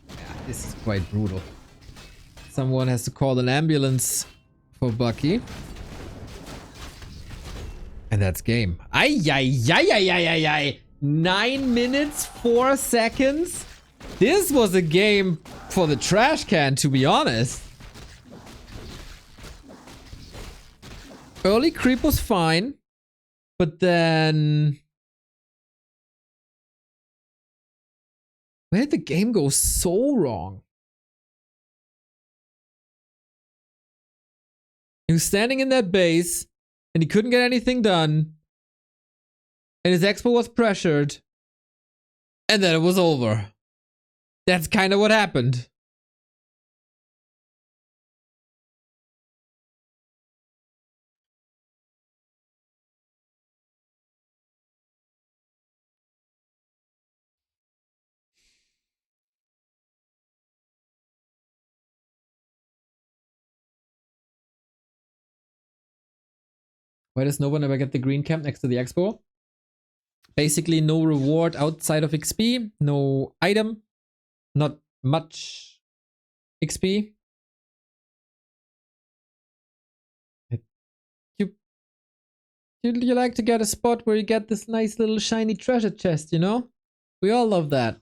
Yeah, this is quite brutal. Someone has to call an ambulance for Bucky. And that's game. Ay, ay, ay, ay, ay, ay, ay. 9 minutes, 4 seconds. This was a game for the trash can, to be honest. Early creep was fine. But then... where did the game go so wrong? He was standing in that base, and he couldn't get anything done. And his expo was pressured. And then it was over. That's kind of what happened. Why does no one ever get the green camp next to the expo? Basically no reward outside of XP, no item, not much XP. You like to get a spot where you get this nice little shiny treasure chest, you know? We all love that.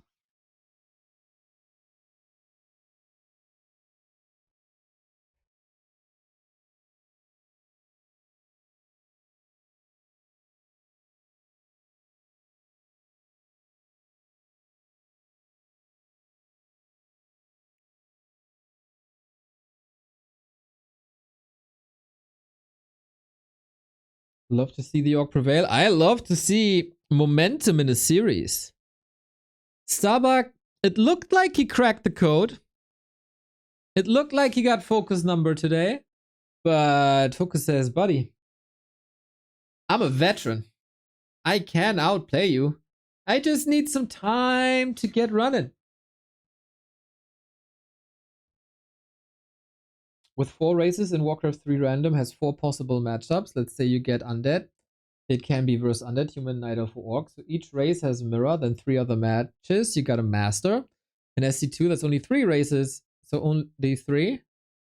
Love to see the Orc prevail. I love to see momentum in a series. Starbuck, it looked like he cracked the code. It looked like he got FoCuS number today. But FoCuS says, buddy, I'm a veteran. I can outplay you. I just need some time to get running. With 4 races in Warcraft 3 random has 4 possible matchups. Let's say you get undead. It can be versus undead, human, knight, or orc. So each race has a mirror, then 3 other matches. You got a master. In SC2, that's only 3 races, so only 3.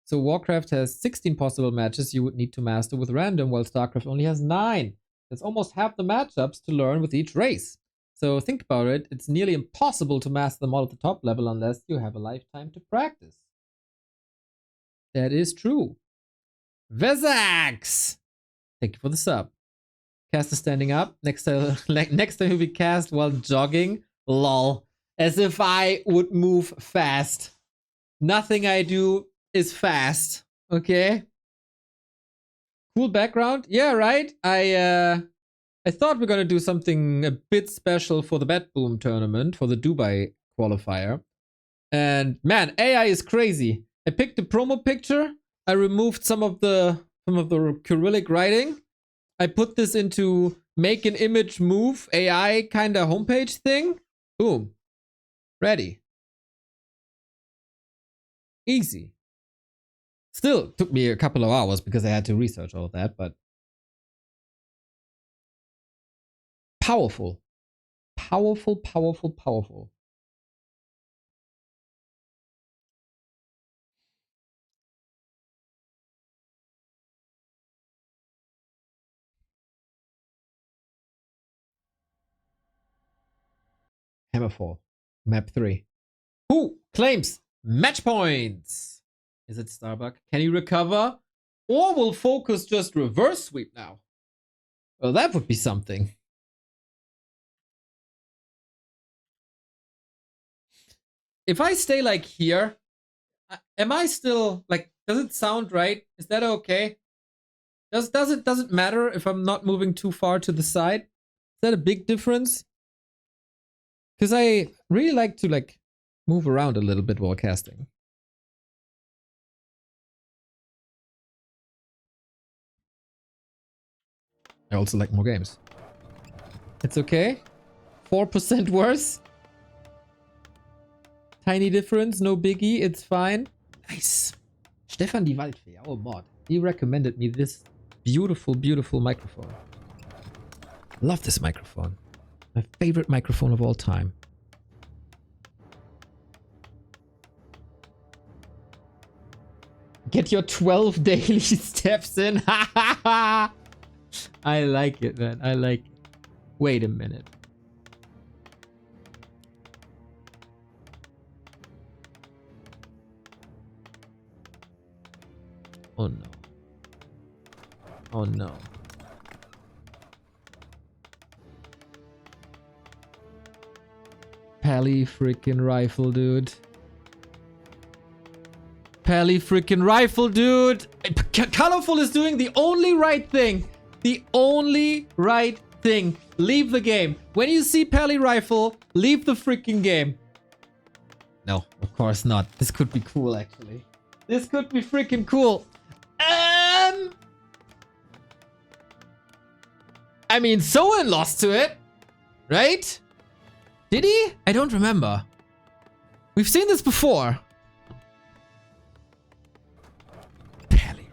So Warcraft has 16 possible matches you would need to master with random, while StarCraft only has 9. That's almost half the matchups to learn with each race. So think about it. It's nearly impossible to master them all at the top level unless you have a lifetime to practice. That is true. Vezax! Thank you for the sub. Caster standing up. Next time he'll be cast while jogging. Lol. As if I would move fast. Nothing I do is fast. Okay? Cool background. Yeah, right? I thought we are gonna do something a bit special for the Bet Boom tournament, for the Dubai qualifier. And man, AI is crazy. I picked a promo picture. I removed some of the Cyrillic writing. I put this into make an image move AI kind of homepage thing. Boom. Ready. Easy. Still took me a couple of hours because I had to research all of that, but powerful. Powerful, powerful, powerful. Hammerfall. Map 3. Who claims match points? Is it Starbuck? Can he recover? Or will FoCuS just reverse sweep now? Well, that would be something. If I stay like here, am I still like, does it sound right? Is that okay? Does it matter if I'm not moving too far to the side? Is that a big difference? Because I really like to like move around a little bit while casting. I also like more games. It's okay. 4% worse. Tiny difference, no biggie, it's fine. Nice. Stefan die Waldfee, our mod. He recommended me this beautiful, beautiful microphone. Love this microphone. My favorite microphone of all time. Get your 12 daily steps in. I like it, man. I like it. Wait a minute. Oh no. Oh no. Pally freaking rifle, dude. Pally freaking rifle, dude. Colorful is doing the only right thing. The only right thing. Leave the game. When you see Pally rifle, leave the freaking game. No, of course not. This could be cool, actually. This could be freaking cool. I mean, Soen lost to it, right? Did he? I don't remember. We've seen this before. Pally.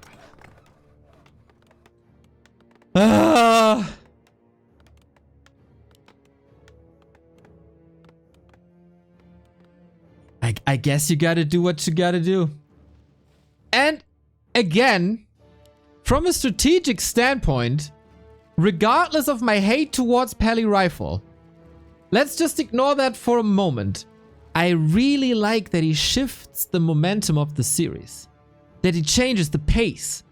I guess you gotta do what you gotta do. And again, from a strategic standpoint, regardless of my hate towards Pally Rifle, let's just ignore that for a moment. I really like that he shifts the momentum of the series. That he changes the pace.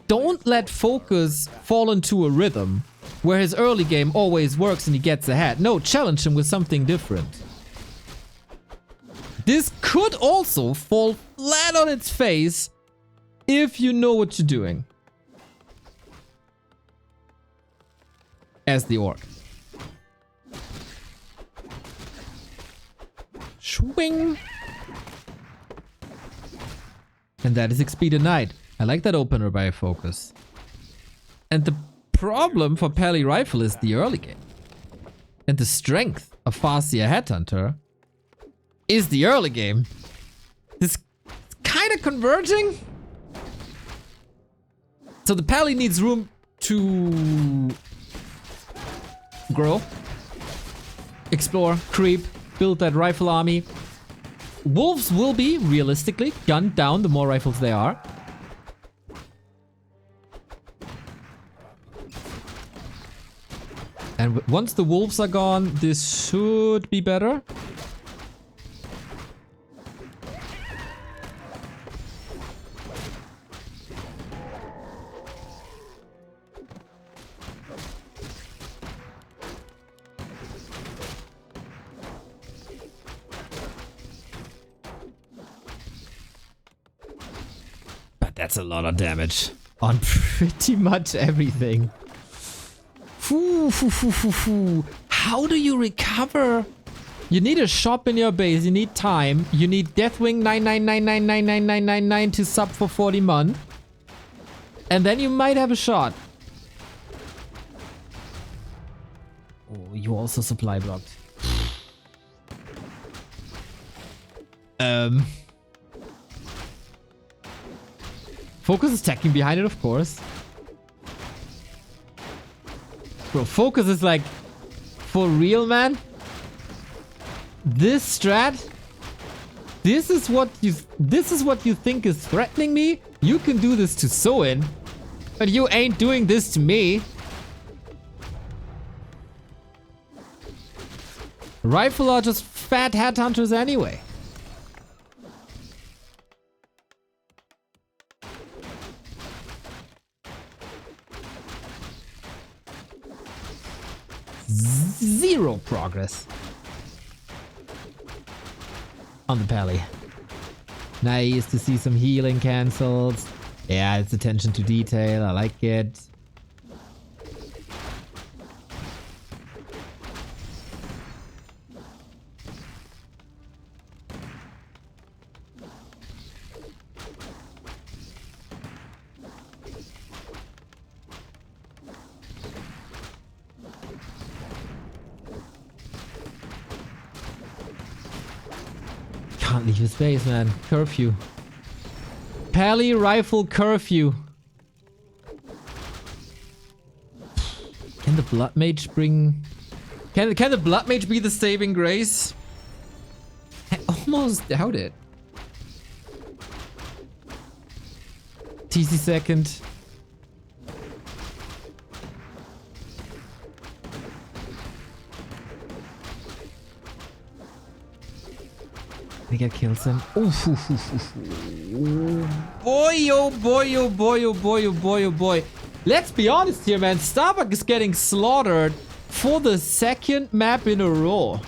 Don't let FoCuS fall into a rhythm where his early game always works and he gets ahead. No, challenge him with something different. This could also fall flat on its face if you know what you're doing. as the orc. Swing. And that is XP denied. I like that opener by FoCuS. And the problem for Pally Rifle is the early game. And the strength of Farseer Headhunter is the early game. This kind of converging. So the Pally needs room to grow, explore, creep, build that rifle army. Wolves will be, realistically, gunned down the more rifles they are. And once the wolves are gone, this should be better. But that's a lot of damage on pretty much everything. How do you recover? You need a shop in your base, you need time, you need Deathwing 999999999 to sub for 40 months. And then you might have a shot. Oh, you also supply blocked. FoCuS is stacking behind it, of course. Bro, FoCuS is like, for real, man. This strat, this is what you think is threatening me. You can do this to Soin, but you ain't doing this to me. Rifle are just fat headhunters anyway. Zero progress on the Pally. Nice to see some healing cancelled. Yeah, it's attention to detail. I like it. Can't leave his base, man. Curfew. Pally Rifle curfew. Can the Blood Mage bring... Can the Blood Mage be the saving grace? I almost doubt it. TC second. I think I killed him. Oof, oof, oof, oof. Boy, oh boy, oh boy, oh boy, oh boy, oh boy. Let's be honest here, man. Starbuck is getting slaughtered for the second map in a row.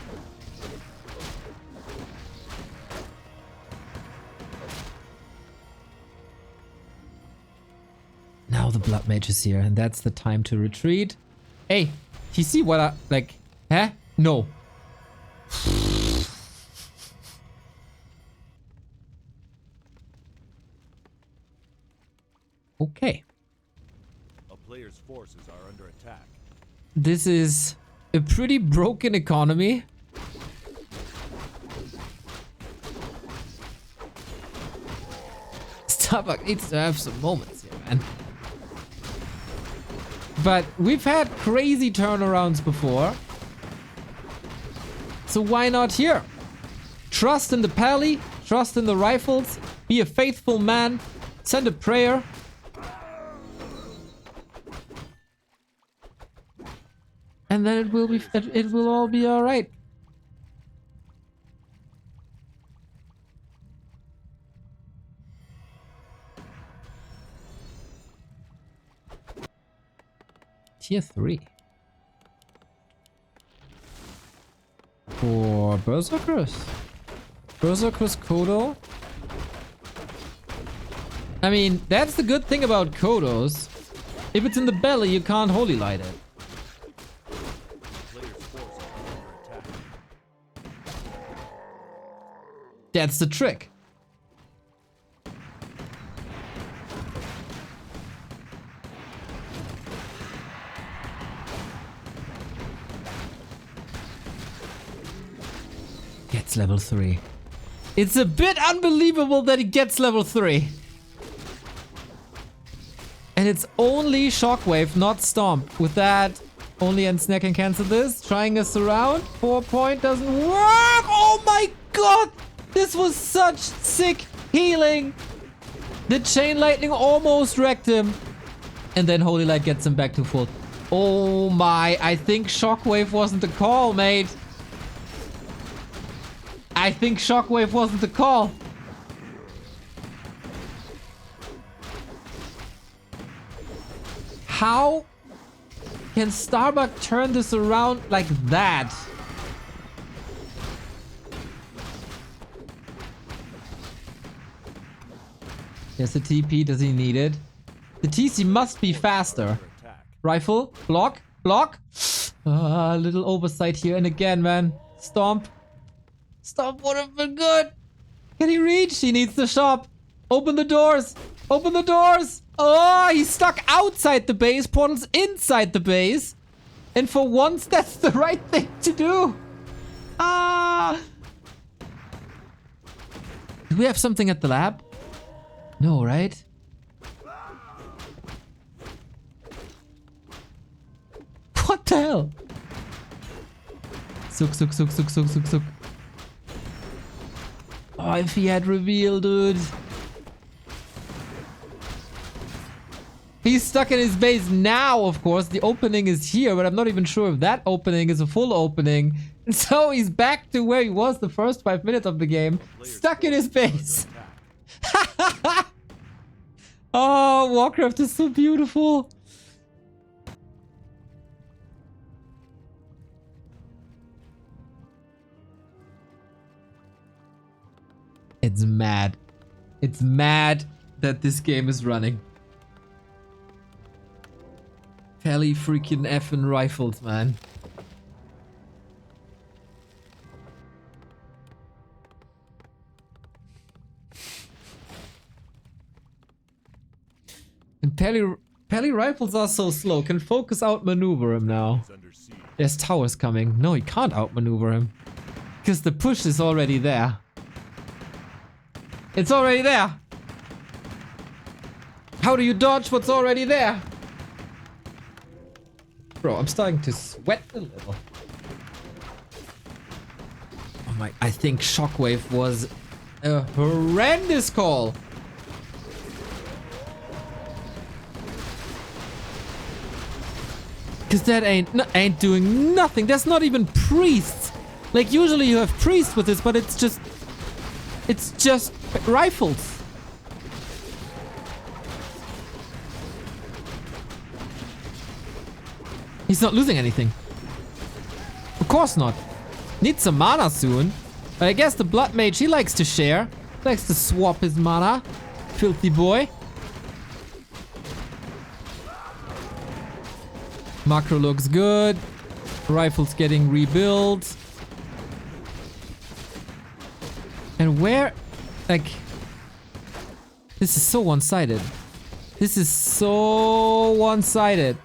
Now the Blood Mage is here, and that's the time to retreat. Hey, you see what I... like... Huh? No. Okay. A player's forces are under attack. This is a pretty broken economy. Starbuck needs to have some moments here, man. But we've had crazy turnarounds before. So why not here? Trust in the Pally, trust in the rifles, be a faithful man, send a prayer. And then it will all be all right. Tier 3. For Berserkers. Berserkers Kodo. I mean, that's the good thing about Kodos. If it's in the belly, you can't holy light it. That's the trick. Gets level 3. It's a bit unbelievable that he gets level 3. And it's only Shockwave, not Stomp. With that, only and Snack can cancel this. Trying us around. 4 point doesn't work. Oh my god! This was such sick healing. The Chain Lightning almost wrecked him. And then Holy Light gets him back to full. Oh my, I think Shockwave wasn't the call, mate. I think Shockwave wasn't the call. How can Starbuck turn this around like that? There's the TP. Does he need it? The TC must be faster. Rifle. Block. Block. A little oversight here. And again, man. Stomp. Stomp would have been good. Can he reach? He needs the shop. Open the doors. Open the doors. Oh, he's stuck outside the base. Portal's inside the base. And for once, that's the right thing to do. Ah. Do we have something at the lab? No, right? What the hell? Suk. Oh, if he had reveal, dude. He's stuck in his base now, of course. The opening is here, but I'm not even sure if that opening is a full opening. And so he's back to where he was the first 5 minutes of the game. Stuck in his base. Oh, Warcraft is so beautiful. It's mad. It's mad that this game is running. Pally freaking effing rifles, man. And Pally rifles are so slow. Can FoCuS outmaneuver him now? There's towers coming. No, he can't outmaneuver him. Because the push is already there. It's already there. How do you dodge what's already there? Bro, I'm starting to sweat a little. Oh my, I think Shockwave was a horrendous call. Cause that ain't doing nothing. There's not even priests. Like usually you have priests with this, but it's just rifles. He's not losing anything. Of course not. Needs some mana soon. But I guess the Blood Mage, he likes to share. Likes to swap his mana. Filthy boy. Macro looks good. Rifle's getting rebuilt. And where... Like... This is so one-sided. This is so one-sided.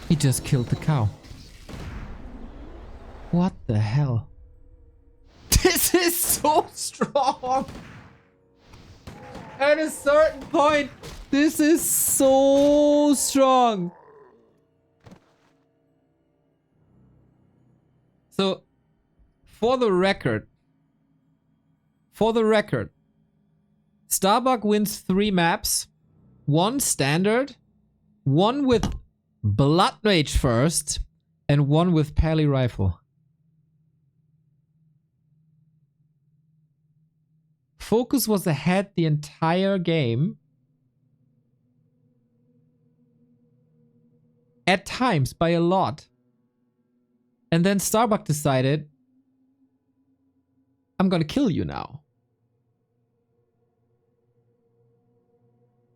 He just killed the cow. What the hell? This is so strong! At a certain point, this is so strong! So, for the record, Starbuck wins 3 maps, 1 standard, 1 with Blood Mage first, and 1 with Pally Rifle. FoCuS was ahead the entire game. At times, by a lot. And then Starbuck decided, I'm gonna kill you now.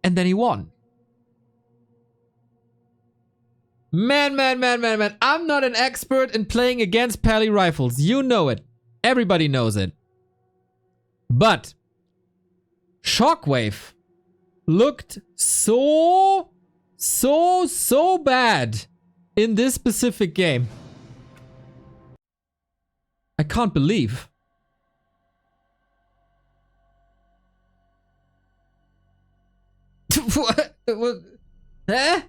And then he won. Man. I'm not an expert in playing against Pally rifles. You know it. Everybody knows it. But Shockwave looked so bad in this specific game. I can't believe. What? Huh?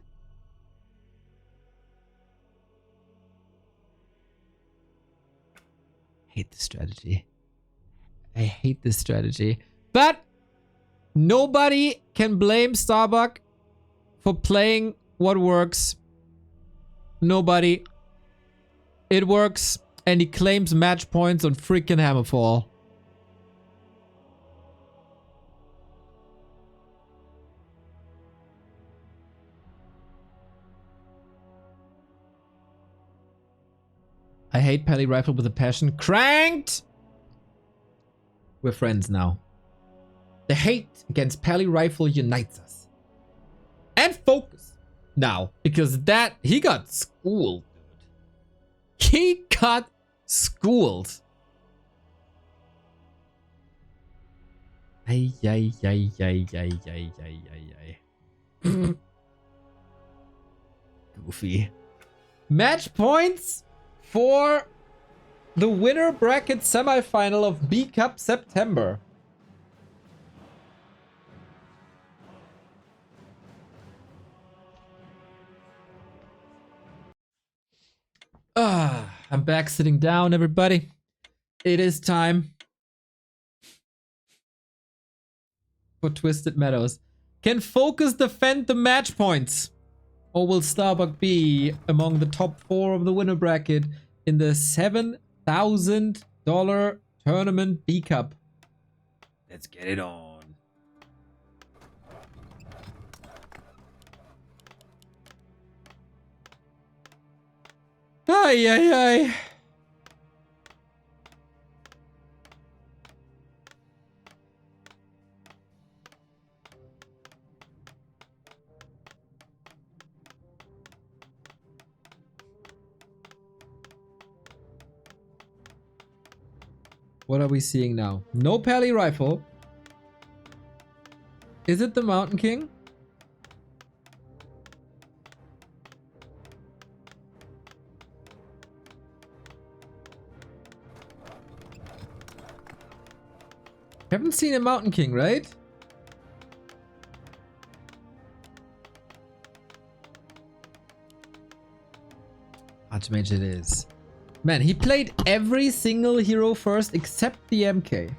Hate this strategy. I hate this strategy. But nobody can blame Starbuck for playing what works. Nobody. It works, and he claims match points on freaking Hammerfall. I hate Pally Rifle with a passion. Cranked! We're friends now. The hate against Pally Rifle unites us. And FoCuS now. Because that, he got schooled, dude. He got schooled. Ay, ay, ay, ay, ay, ay, ay, ay, ay. Goofy. Match points for the winner bracket semifinal of B Cup September. I'm back sitting down, everybody. It is time for Twisted Meadows. Can FoCuS defend the match points? Or will Starbuck be among the top 4 of the winner bracket in the $7,000 tournament B Cup? Let's get it on. Ay, ay, ay. What are we seeing now? No Pally Rifle. Is it the Mountain King? Haven't seen a Mountain King, right? Archmage it is. Man, he played every single hero first except the MK.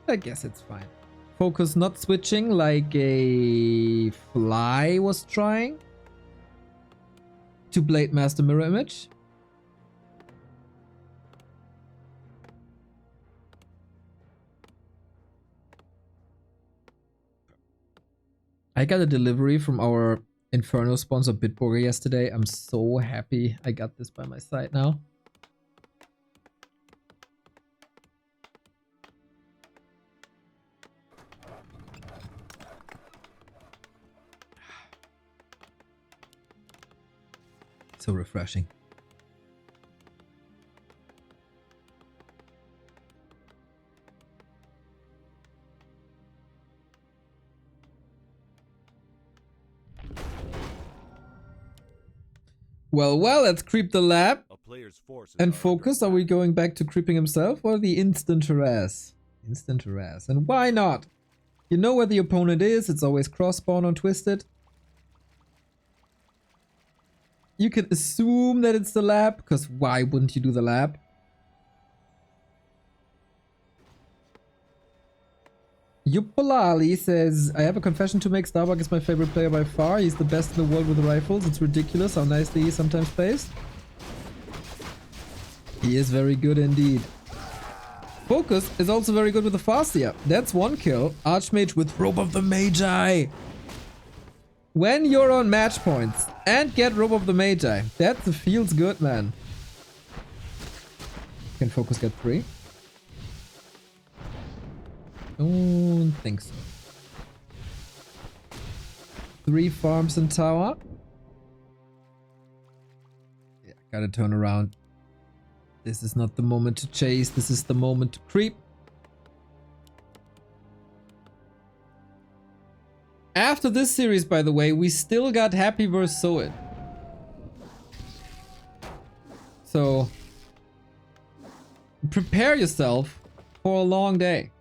I guess it's fine. FoCuS not switching like a Fly was trying to Blade Master Mirror Image. I got a delivery from our Inferno sponsor Bitburger yesterday. I'm so happy I got this by my side now. So refreshing. Well, let's creep the lab. And FoCuS, are we going back to creeping himself or the instant harass? Instant harass. And why not? You know where the opponent is. It's always cross-spawn on Twisted. You can assume that it's the lab, because why wouldn't you do the lab? Yupalali says, I have a confession to make. Starbuck is my favorite player by far. He's the best in the world with rifles. It's ridiculous how nicely he sometimes plays. He is very good indeed. FoCuS is also very good with the Fastia. That's one kill. Archmage with Robe of the Magi. When you're on match points and get Robe of the Magi, that feels good, man. Can FoCuS get 3? Don't think so. 3 farms and tower. Yeah, gotta turn around This is not the moment to chase. This is the moment to creep. After this series, by the way, we still got Happy vs. Soed. So prepare yourself for a long day.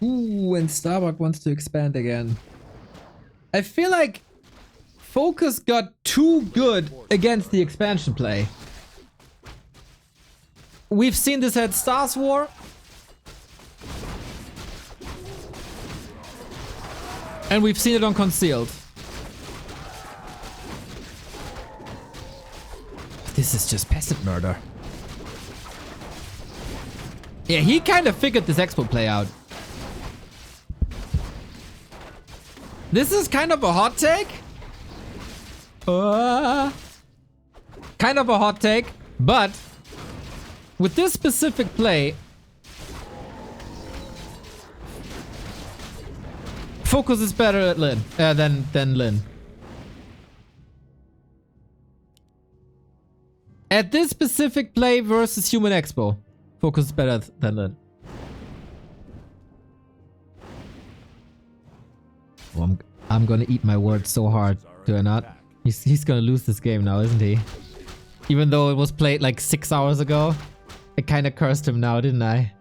Ooh, and Starbuck wants to expand again. I feel like FoCuS got too good against the expansion play. We've seen this at Stars War. And we've seen it on Concealed. This is just peasant murder. Yeah, he kind of figured this expo play out. This is kind of a hot take. Kind of a hot take, but with this specific play, FoCuS is better at Lin than Lin. At this specific play versus Human Expo, FoCuS is better than Lin. Oh, I'm gonna eat my words so hard, do I not? He's gonna lose this game now, isn't he? Even though it was played like 6 hours ago. I kinda cursed him now, didn't I?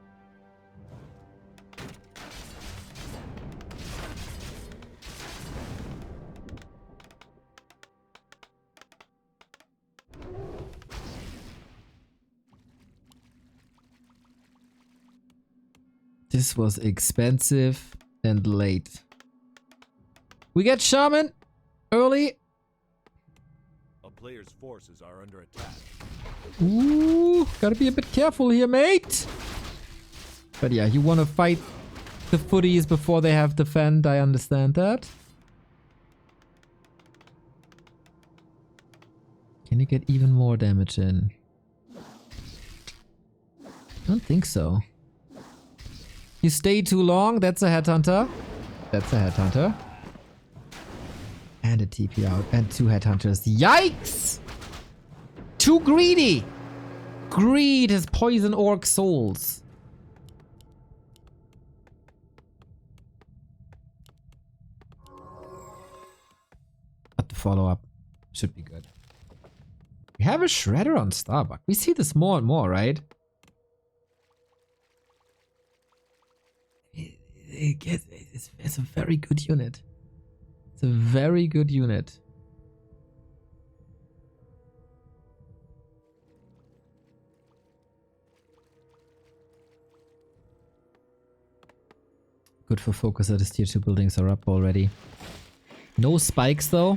This was expensive and late. We get Shaman early. A player's forces are under attack. Ooh, gotta be a bit careful here, mate. But yeah, you want to fight the footies before they have defend. I understand that. Can you get even more damage in? I don't think so. You stay too long. That's a headhunter. That's a headhunter. And a TP out. And 2 headhunters. Yikes! Too greedy! Greed has poisoned orc souls. But the follow-up should be good. We have a Shredder on Starbuck. We see this more and more, right? It's a very good unit. It's a very good unit. Good for FoCuS that his tier 2 buildings are up already. No spikes though.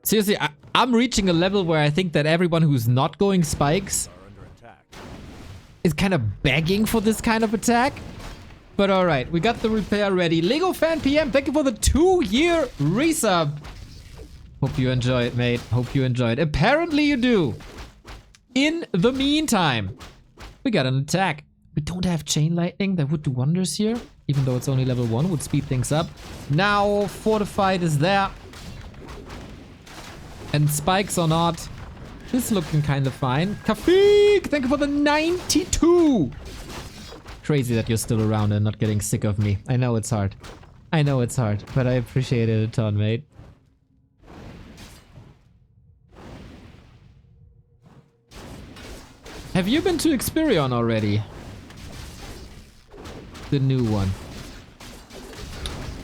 Seriously, I'm reaching a level where I think that everyone who's not going spikes is kind of begging for this kind of attack. But alright, we got the repair ready. Lego Fan PM, thank you for the 2-year resub. Hope you enjoy it, mate. Hope you enjoy it. Apparently you do. In the meantime, we got an attack. We don't have Chain Lightning. That would do wonders here. Even though it's only level 1, would speed things up. Now, Fortified is there. And spikes or not, this is looking kind of fine. Kafik, thank you for the 92. Crazy that you're still around and not getting sick of me. I know it's hard. I know it's hard, but I appreciate it a ton, mate. Have you been to Experion already? The new one.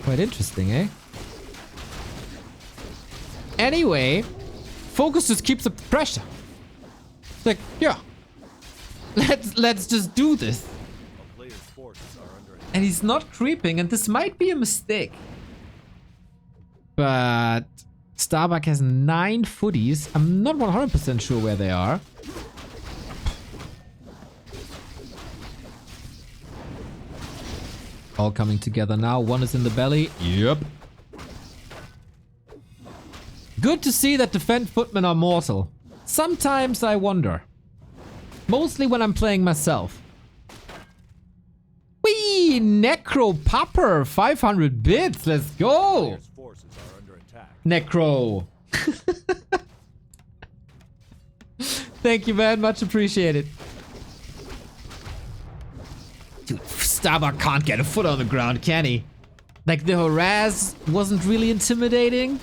Quite interesting, eh? Anyway, FoCuS just keeps up the pressure. It's like, yeah, let's just do this. And he's not creeping, and this might be a mistake. But Starbuck has 9 footies. I'm not 100% sure where they are. All coming together now. One is in the belly. Yep. Good to see that defend footmen are mortal. Sometimes I wonder. Mostly when I'm playing myself. Whee! Necro Popper! 500 bits! Let's go! Players' forces are under attack. Necro! Thank you, man. Much appreciated. Dude, Starbuck can't get a foot on the ground, can he? Like, the harass wasn't really intimidating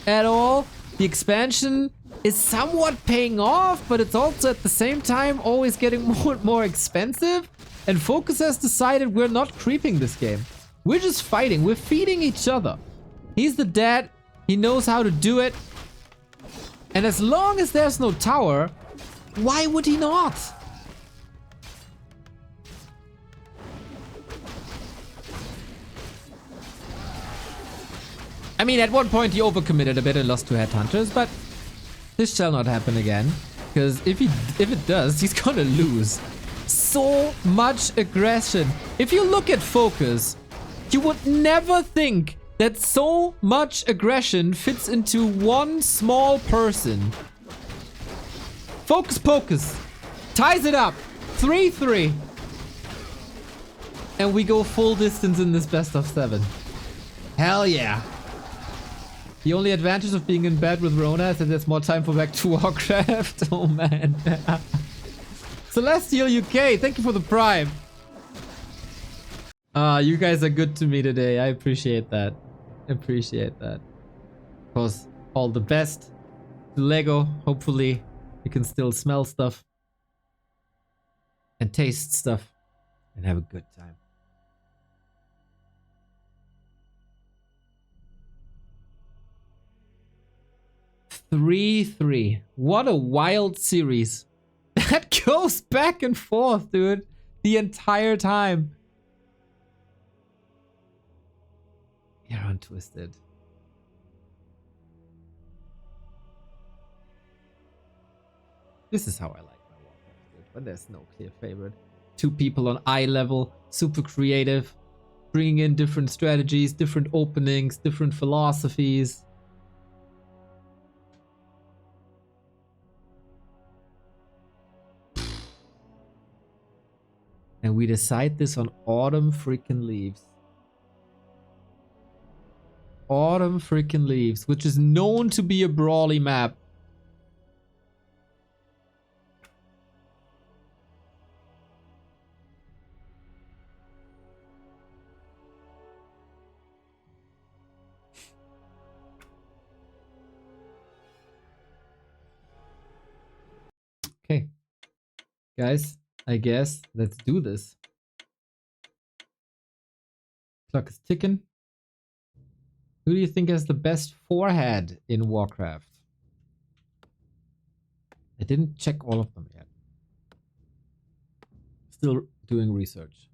at all. The expansion is somewhat paying off, but it's also at the same time always getting more and more expensive. And FoCuS has decided we're not creeping this game. We're just fighting. We're feeding each other. He's the dad. He knows how to do it. And as long as there's no tower, why would he not? I mean, at one point he overcommitted a bit and lost to headhunters, but this shall not happen again. Because if it does, he's gonna lose. So much aggression. If you look at FoCuS, you would never think that so much aggression fits into one small person. FoCuS ties it up. 3-3. And we go full distance in this best of 7. Hell yeah. The only advantage of being in bed with Rona is that there's more time for back to Warcraft. Oh man. Celestial UK, thank you for the prime. You guys are good to me today. I appreciate that. Appreciate that. Of course, all the best to Lego. Hopefully, you can still smell stuff and taste stuff and have a good time. Three. What a wild series. That goes back and forth, dude. The entire time. You're untwisted. This is how I like my Warcraft, dude. When there's no clear favorite. 2 people on eye level, super creative, bringing in different strategies, different openings, different philosophies. And we decide this on Autumn freaking Leaves. Autumn freaking Leaves, which is known to be a brawly map. Okay. Guys, I guess let's do this. Clock is ticking. Who do you think has the best forehead in Warcraft? I didn't check all of them yet. Still doing research.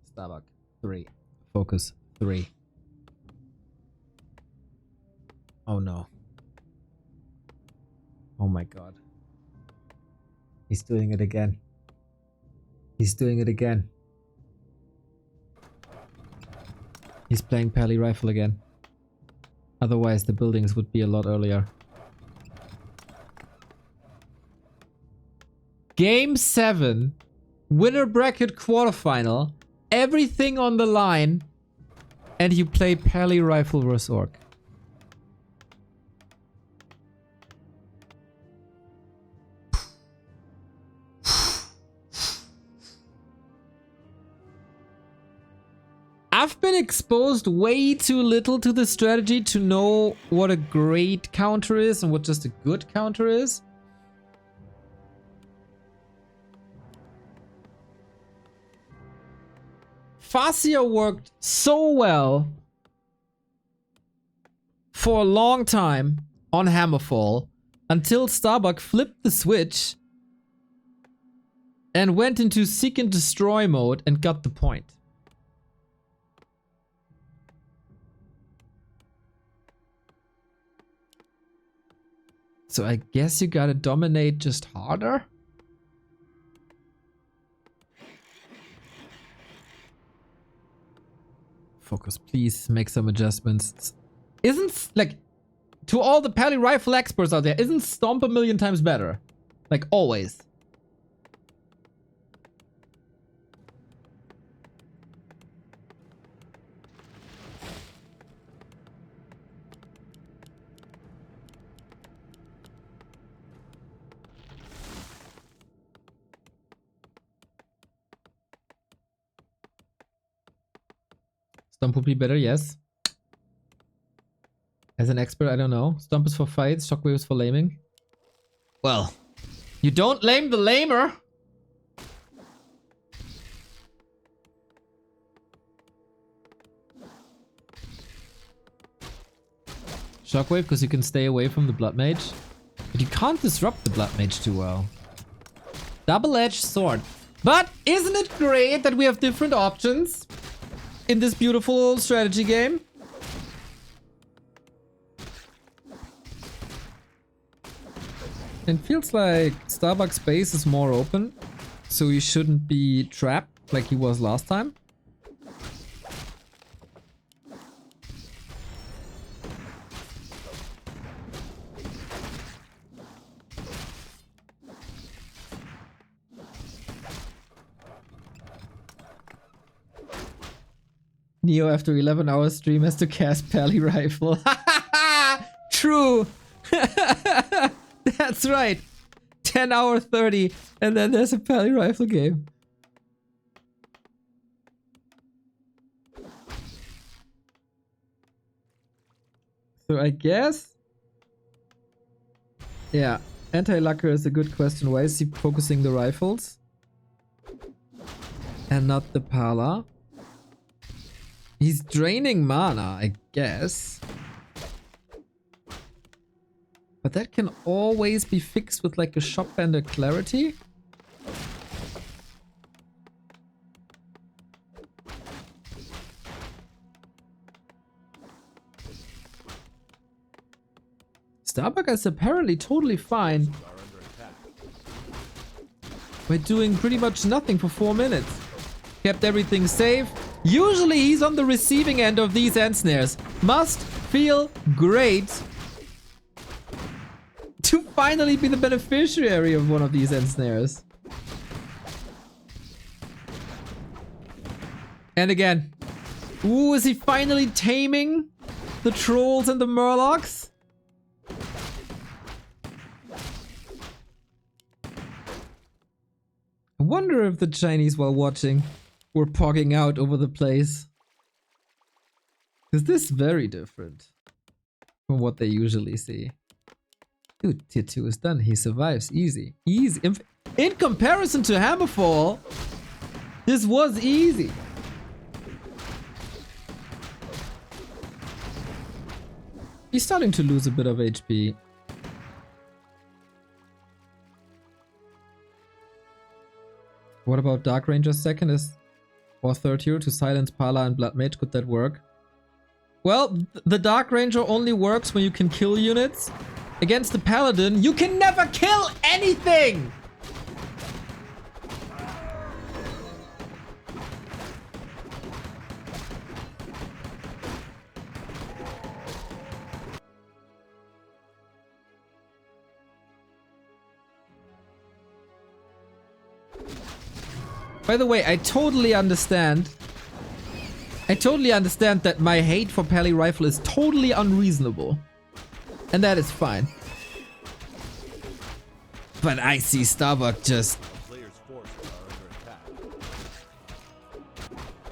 Starbuck 3. FoCuS 3. Oh no. Oh my god. He's doing it again. He's doing it again. He's playing Pally Rifle again. Otherwise the buildings would be a lot earlier. Game 7. Winner bracket quarterfinal. Everything on the line. And you play Pally Rifle vs Orc. I've been exposed way too little to the strategy to know what a great counter is and what just a good counter is. Farseer worked so well for a long time on Hammerfall until Starbuck flipped the switch and went into seek and destroy mode and got the point. So I guess you gotta dominate just harder? FoCuS, please make some adjustments. Isn't, like, to all the pally rifle experts out there, isn't Stomp a million times better? Like, always. Stomp would be better, yes. As an expert, I don't know. Stomp is for fights, Shockwave is for laming. Well, you don't lame the lamer! Shockwave, because you can stay away from the Blood Mage. But you can't disrupt the Blood Mage too well. Double-edged sword. But isn't it great that we have different options in this beautiful strategy game? It feels like Starbuck's base is more open, so he shouldn't be trapped like he was last time. Neo after 11 hours stream has to cast Pally Rifle. True! That's right. 10 hour 30 and then there's a Pally Rifle game. So I guess... yeah, anti-lucker is a good question. Why is he focusing the rifles? And not the Pala? He's draining mana, I guess. But that can always be fixed with like a Shopbender Clarity. Starbuck is apparently totally fine by doing pretty much nothing for 4 minutes. Kept everything safe. Usually he's on the receiving end of these end snares. Must feel great to finally be the beneficiary of one of these end snares. And again. Ooh, is he finally taming the trolls and the murlocs? I wonder if the Chinese, while watching, were pogging out over the place. Because this is very different from what they usually see. Dude, tier 2 is done. He survives. Easy. Easy. In comparison to Hammerfall, this was easy. He's starting to lose a bit of HP. What about Dark Ranger's second is or third hero to silence Pala and Blood Mage? Could that work? Well, the Dark Ranger only works when you can kill units. Against the Paladin, you can never kill anything! By the way, I totally understand. That my hate for Pally Rifle is totally unreasonable. And that is fine. But I see Starbuck just...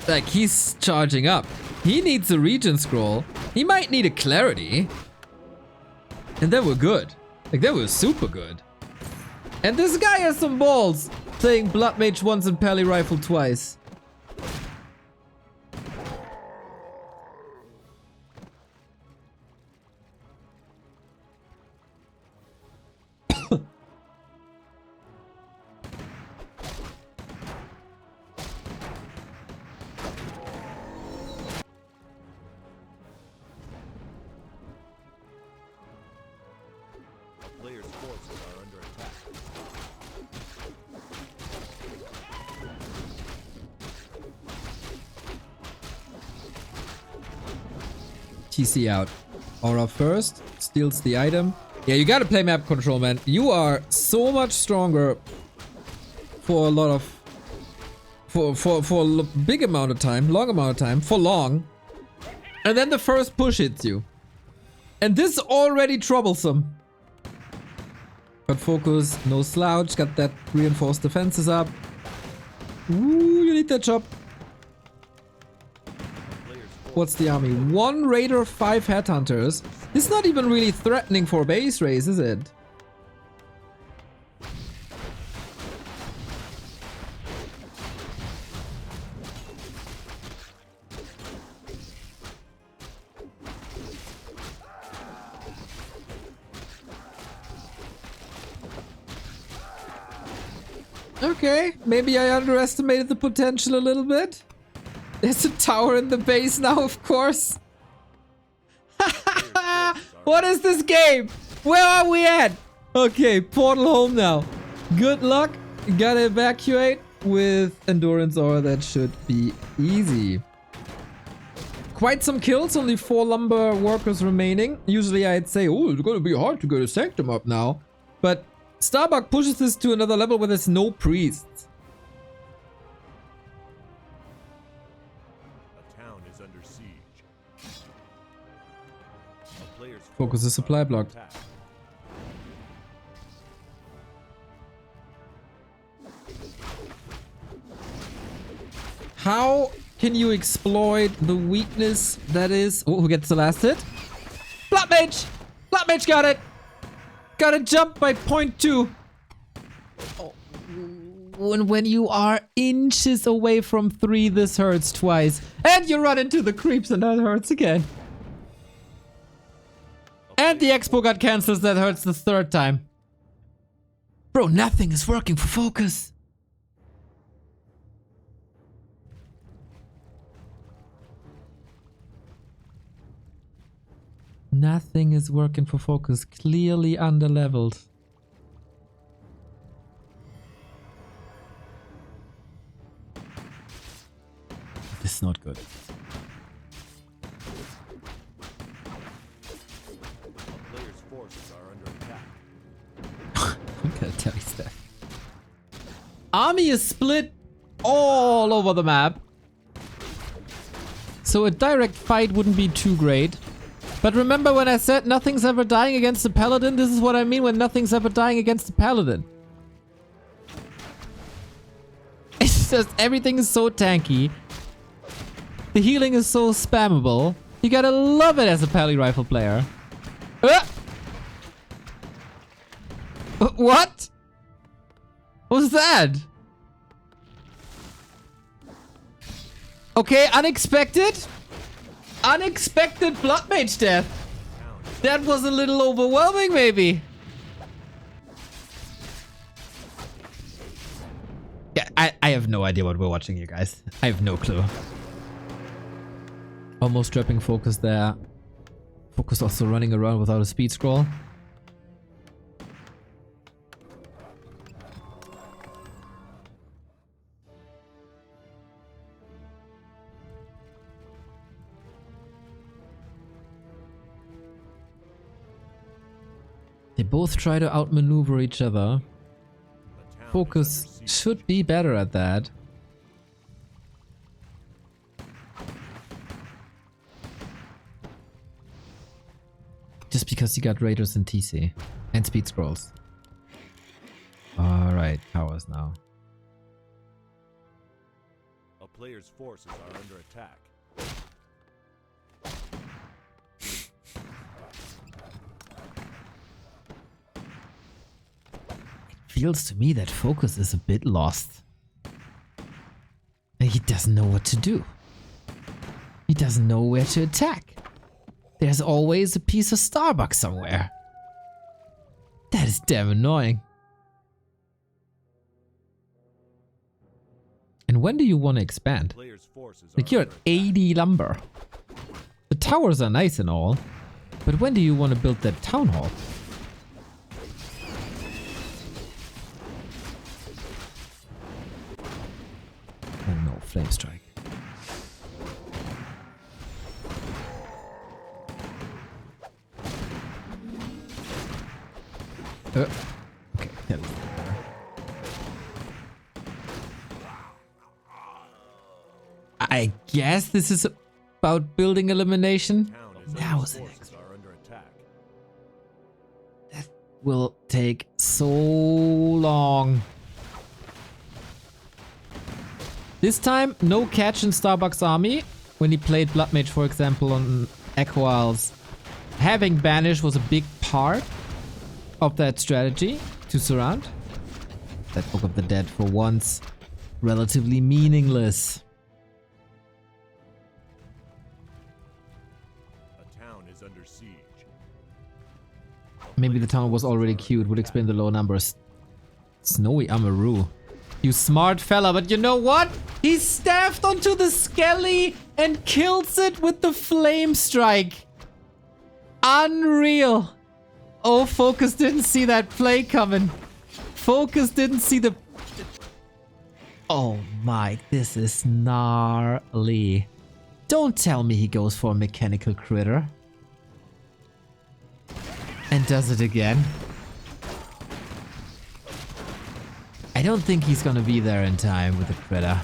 like, he's charging up. He needs a regen scroll. He might need a clarity. And then we're good. Like, then we're super good. And this guy has some balls. Playing Blood Mage once and Pally Rifle twice. Players' forces are under attack. TC out. Aura first, steals the item. Yeah, you gotta play map control, man. You are so much stronger for a lot of... For a big amount of time, long amount of time, for long. And then the first push hits you. And this is already troublesome. But FoCuS, no slouch, got that reinforced defenses up. Ooh, you need that job. What's the army? 1 raider, 5 headhunters. This is not even really threatening for a base race, is it? Okay, maybe I underestimated the potential a little bit. There's a tower in the base now, of course. What is this game? Where are we at? Okay, portal home now. Good luck. Gotta evacuate with endurance aura. That should be easy. Quite some kills, only 4 lumber workers remaining. Usually I'd say, oh, it's gonna be hard to get a sanctum up now. But Starbuck pushes this to another level where there's no priests. A town is under siege. A player's FoCuS the supply block. attack. How can you exploit the weakness that is... Oh, who gets the last hit? Blood Mage! Blood Mage got it! Got a jump by 0.2. Oh. When you are inches away from 3, this hurts twice. And you run into the creeps and that hurts again. And the expo got cancelled, that hurts the 3rd time. Bro, nothing is working for FoCuS. Nothing is working for FoCuS. Clearly underleveled. This is not good. A player's forces are under attack. I'm gonna tell you that. Army is split all over the map. So a direct fight wouldn't be too great. But remember when I said nothing's ever dying against the paladin? This is what I mean when nothing's ever dying against the paladin. It's just everything is so tanky. The healing is so spammable. You gotta love it as a pally rifle player. What? What was that? Okay, unexpected. Unexpected Blood Mage death. That was a little overwhelming, maybe. Yeah, I have no idea what we're watching here, guys. I have no clue. Almost dropping FoCuS there. FoCuS also running around without a speed scroll. They both try to outmaneuver each other. FoCuS should be better at that. Just because you got Raiders and TC. And speed scrolls. Alright, powers now. A player's forces are under attack. Feels to me that FoCuS is a bit lost. He doesn't know what to do. He doesn't know where to attack. There's always a piece of Starbuck somewhere. That is damn annoying. And when do you want to expand? Like you're at 80 lumber. The towers are nice and all, but when do you want to build that town hall? Oh no, flame strike. Okay. Yeah. I guess this is about building elimination. That was an expo. That will take so long. This time, no catch in Starbuck's army. When he played Blood Mage, for example, on Echo Isles, having Banish was a big part of that strategy to surround. That Book of the Dead, for once, relatively meaningless. A town is under siege. Maybe the town was already queued, would explain the low numbers. Snowy Amaru. You smart fella, but you know what? He staffed onto the Skelly and kills it with the Flame Strike. Unreal. Oh, FoCuS didn't see that play coming. FoCuS didn't see the... Oh my, this is gnarly. Don't tell me he goes for a mechanical critter. And does it again. I don't think he's gonna be there in time with the critter.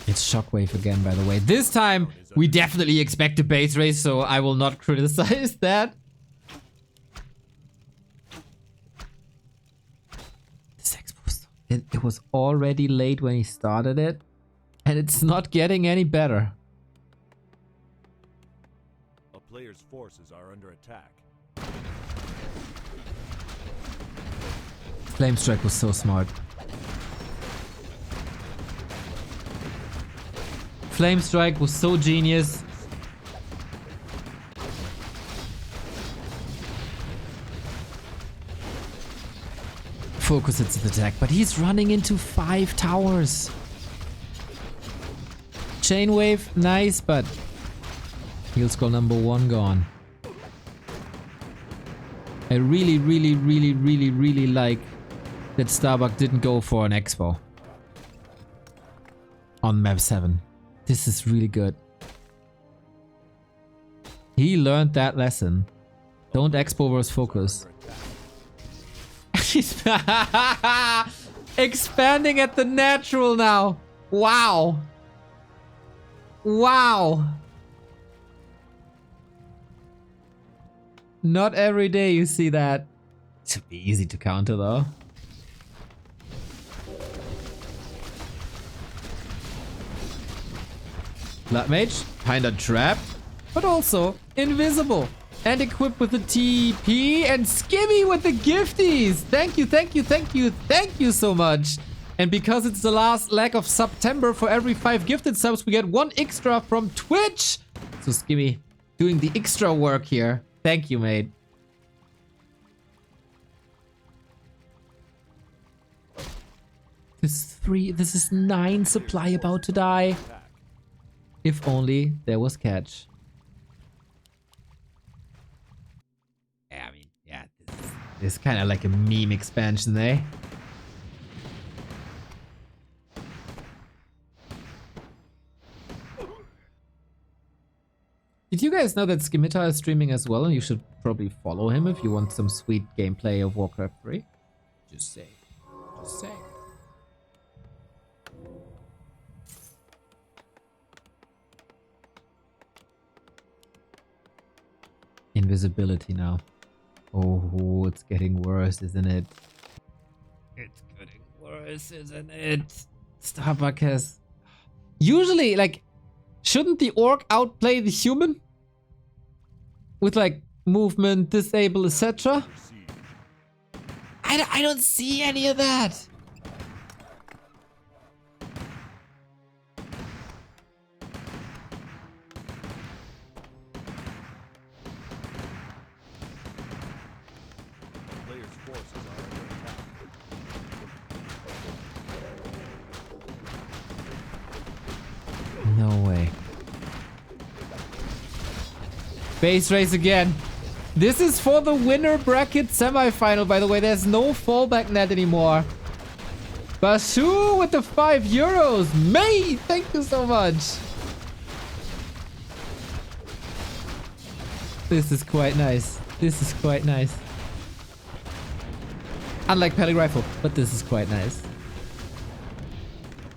It's Shockwave again, by the way. This time, we definitely expect a base race, so I will not criticize that. This expo, it was already late when he started it, and it's not getting any better. A player's forces are under attack. Flame Strike was so smart. Flame Strike was so genius. FoCuS its attack, but he's running into 5 towers. Chain Wave, nice, but heal scroll number 1 gone. I really like that Starbuck didn't go for an expo on map 7. This is really good. He learned that lesson. Don't expo versus FoCuS. She's expanding at the natural now. Wow. Wow. Not every day you see that. It should be easy to counter though. Blood Mage, kinda trapped, but also invisible. And equipped with the TP, and Skimmy with the gifties. Thank you so much. And because it's the last leg of September, for every 5 gifted subs, we get 1 extra from Twitch. So Skimmy doing the extra work here. Thank you, mate. This is 9 supply about to die. If only there was catch. Yeah, I mean, yeah, this is kind of like a meme expansion, eh? Did you guys know that Skimitar is streaming as well, and you should probably follow him if you want some sweet gameplay of Warcraft 3? Just say. Just say. Invisibility now. Oh, it's getting worse, isn't it? It's getting worse, isn't it? Starbuck has... Usually, like, shouldn't the orc outplay the human? With, like, movement, disable, etc.? I don't see any of that. No way. Base race again. This is for the winner bracket semifinal, by the way. There's no fallback net anymore. Basu with the 5 euros. May, thank you so much. This is quite nice. This is quite nice. Unlike Pally Rifle, but this is quite nice.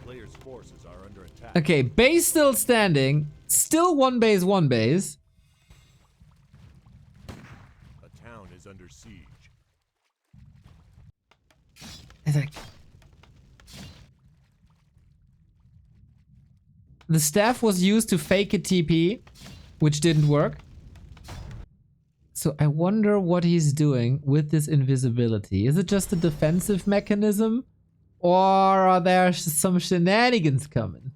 Player's forces are under attack. Okay, base still standing. Still one base, one base. A town is under siege. It's like... The staff was used to fake a TP, which didn't work. So I wonder what he's doing with this invisibility. Is it just a defensive mechanism? Or are there some shenanigans coming?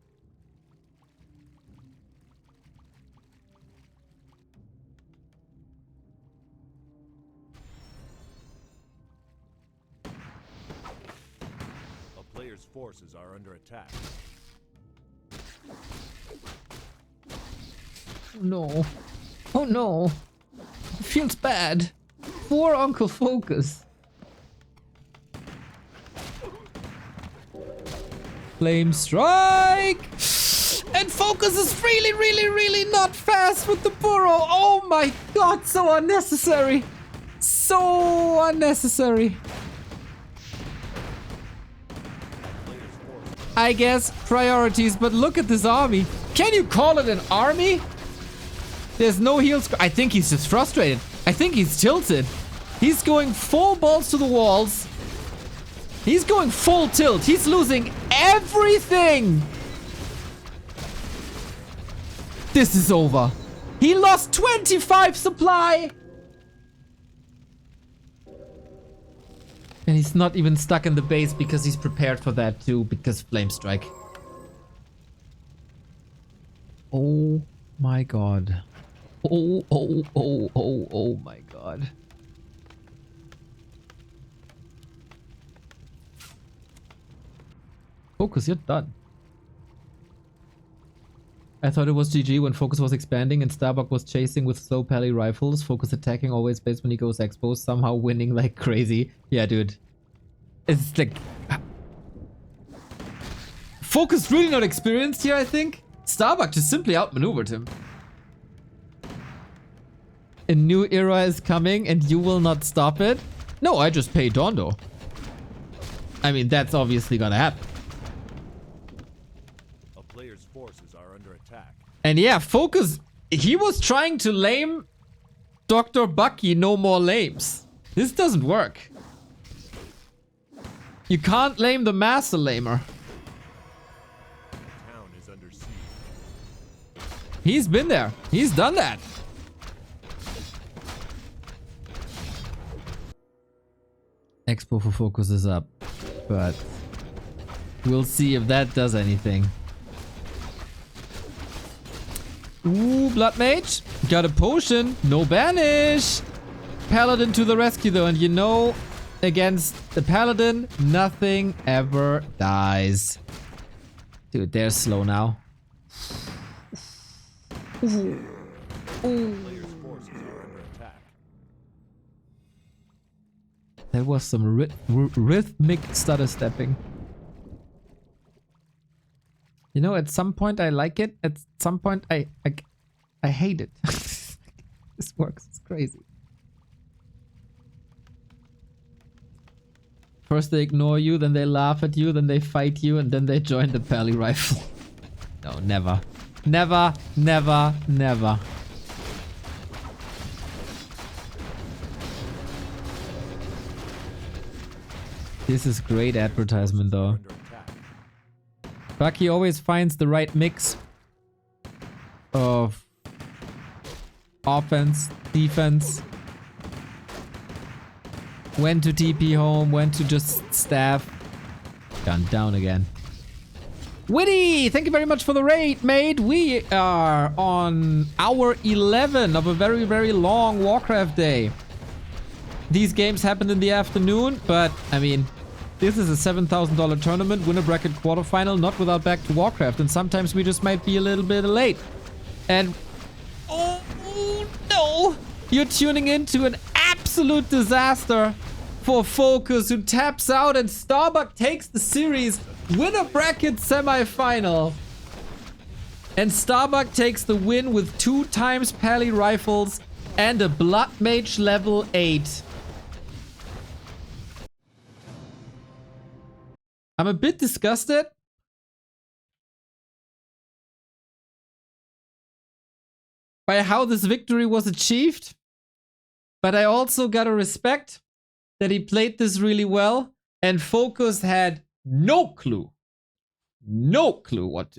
A player's forces are under attack. Oh no. Oh no. It feels bad. Poor Uncle FoCuS. Flame strike! And FoCuS is really not fast with the burrow. Oh my god, so unnecessary. So unnecessary. I guess priorities, but look at this army. Can you call it an army? There's no heals. I think he's just frustrated. I think he's tilted. He's going full balls to the walls. He's going full tilt. He's losing everything. This is over. He lost 25 supply. And he's not even stuck in the base because he's prepared for that too, because Flame Strike. Oh my god. Oh my god. FoCuS, you're done. I thought it was GG when FoCuS was expanding and Starbuck was chasing with slow pally rifles. FoCuS attacking always based when he goes exposed, somehow winning like crazy. Yeah, dude. It's like... FoCuS really not experienced here, I think. Starbuck just simply outmaneuvered him. A new era is coming and you will not stop it? No, I just pay Dondo. I mean, that's obviously gonna happen. A player's forces are under attack. And yeah, FoCuS, he was trying to lame Dr. Bucky no more lames. This doesn't work. You can't lame the master lamer. The town is under siege. He's been there. He's done that. Expo for FoCuS is up, but we'll see if that does anything. Ooh, Blood Mage. Got a potion. No banish. Paladin to the rescue though. And you know, against the Paladin, nothing ever dies. Dude, they're slow now. Ooh. Ooh. Player's forces are under attack. That was some rhythmic stutter stepping. You know, at some point I like it. At some point I hate it. This works. It's crazy. First they ignore you, then they laugh at you, then they fight you, and then they join the pally rifle. No, never. Never, never, never. This is great advertisement though. Bucky always finds the right mix of offense, defense, when to TP home, when to just staff. Gone down again. Witty, thank you very much for the raid, mate. We are on hour 11 of a very, very long Warcraft day. These games happened in the afternoon, but I mean, this is a $7,000 tournament, winner bracket quarterfinal, not without back to Warcraft, and sometimes we just might be a little bit late. And oh no, you're tuning into an absolute disaster for FoCuS, who taps out, and Starbuck takes the series. Winner bracket semifinal. And Starbuck takes the win with 2 times Pally rifles and a Blood Mage level 8. I'm a bit disgusted. By how this victory was achieved. But I also gotta respect that he played this really well. And FoCuS had no clue what to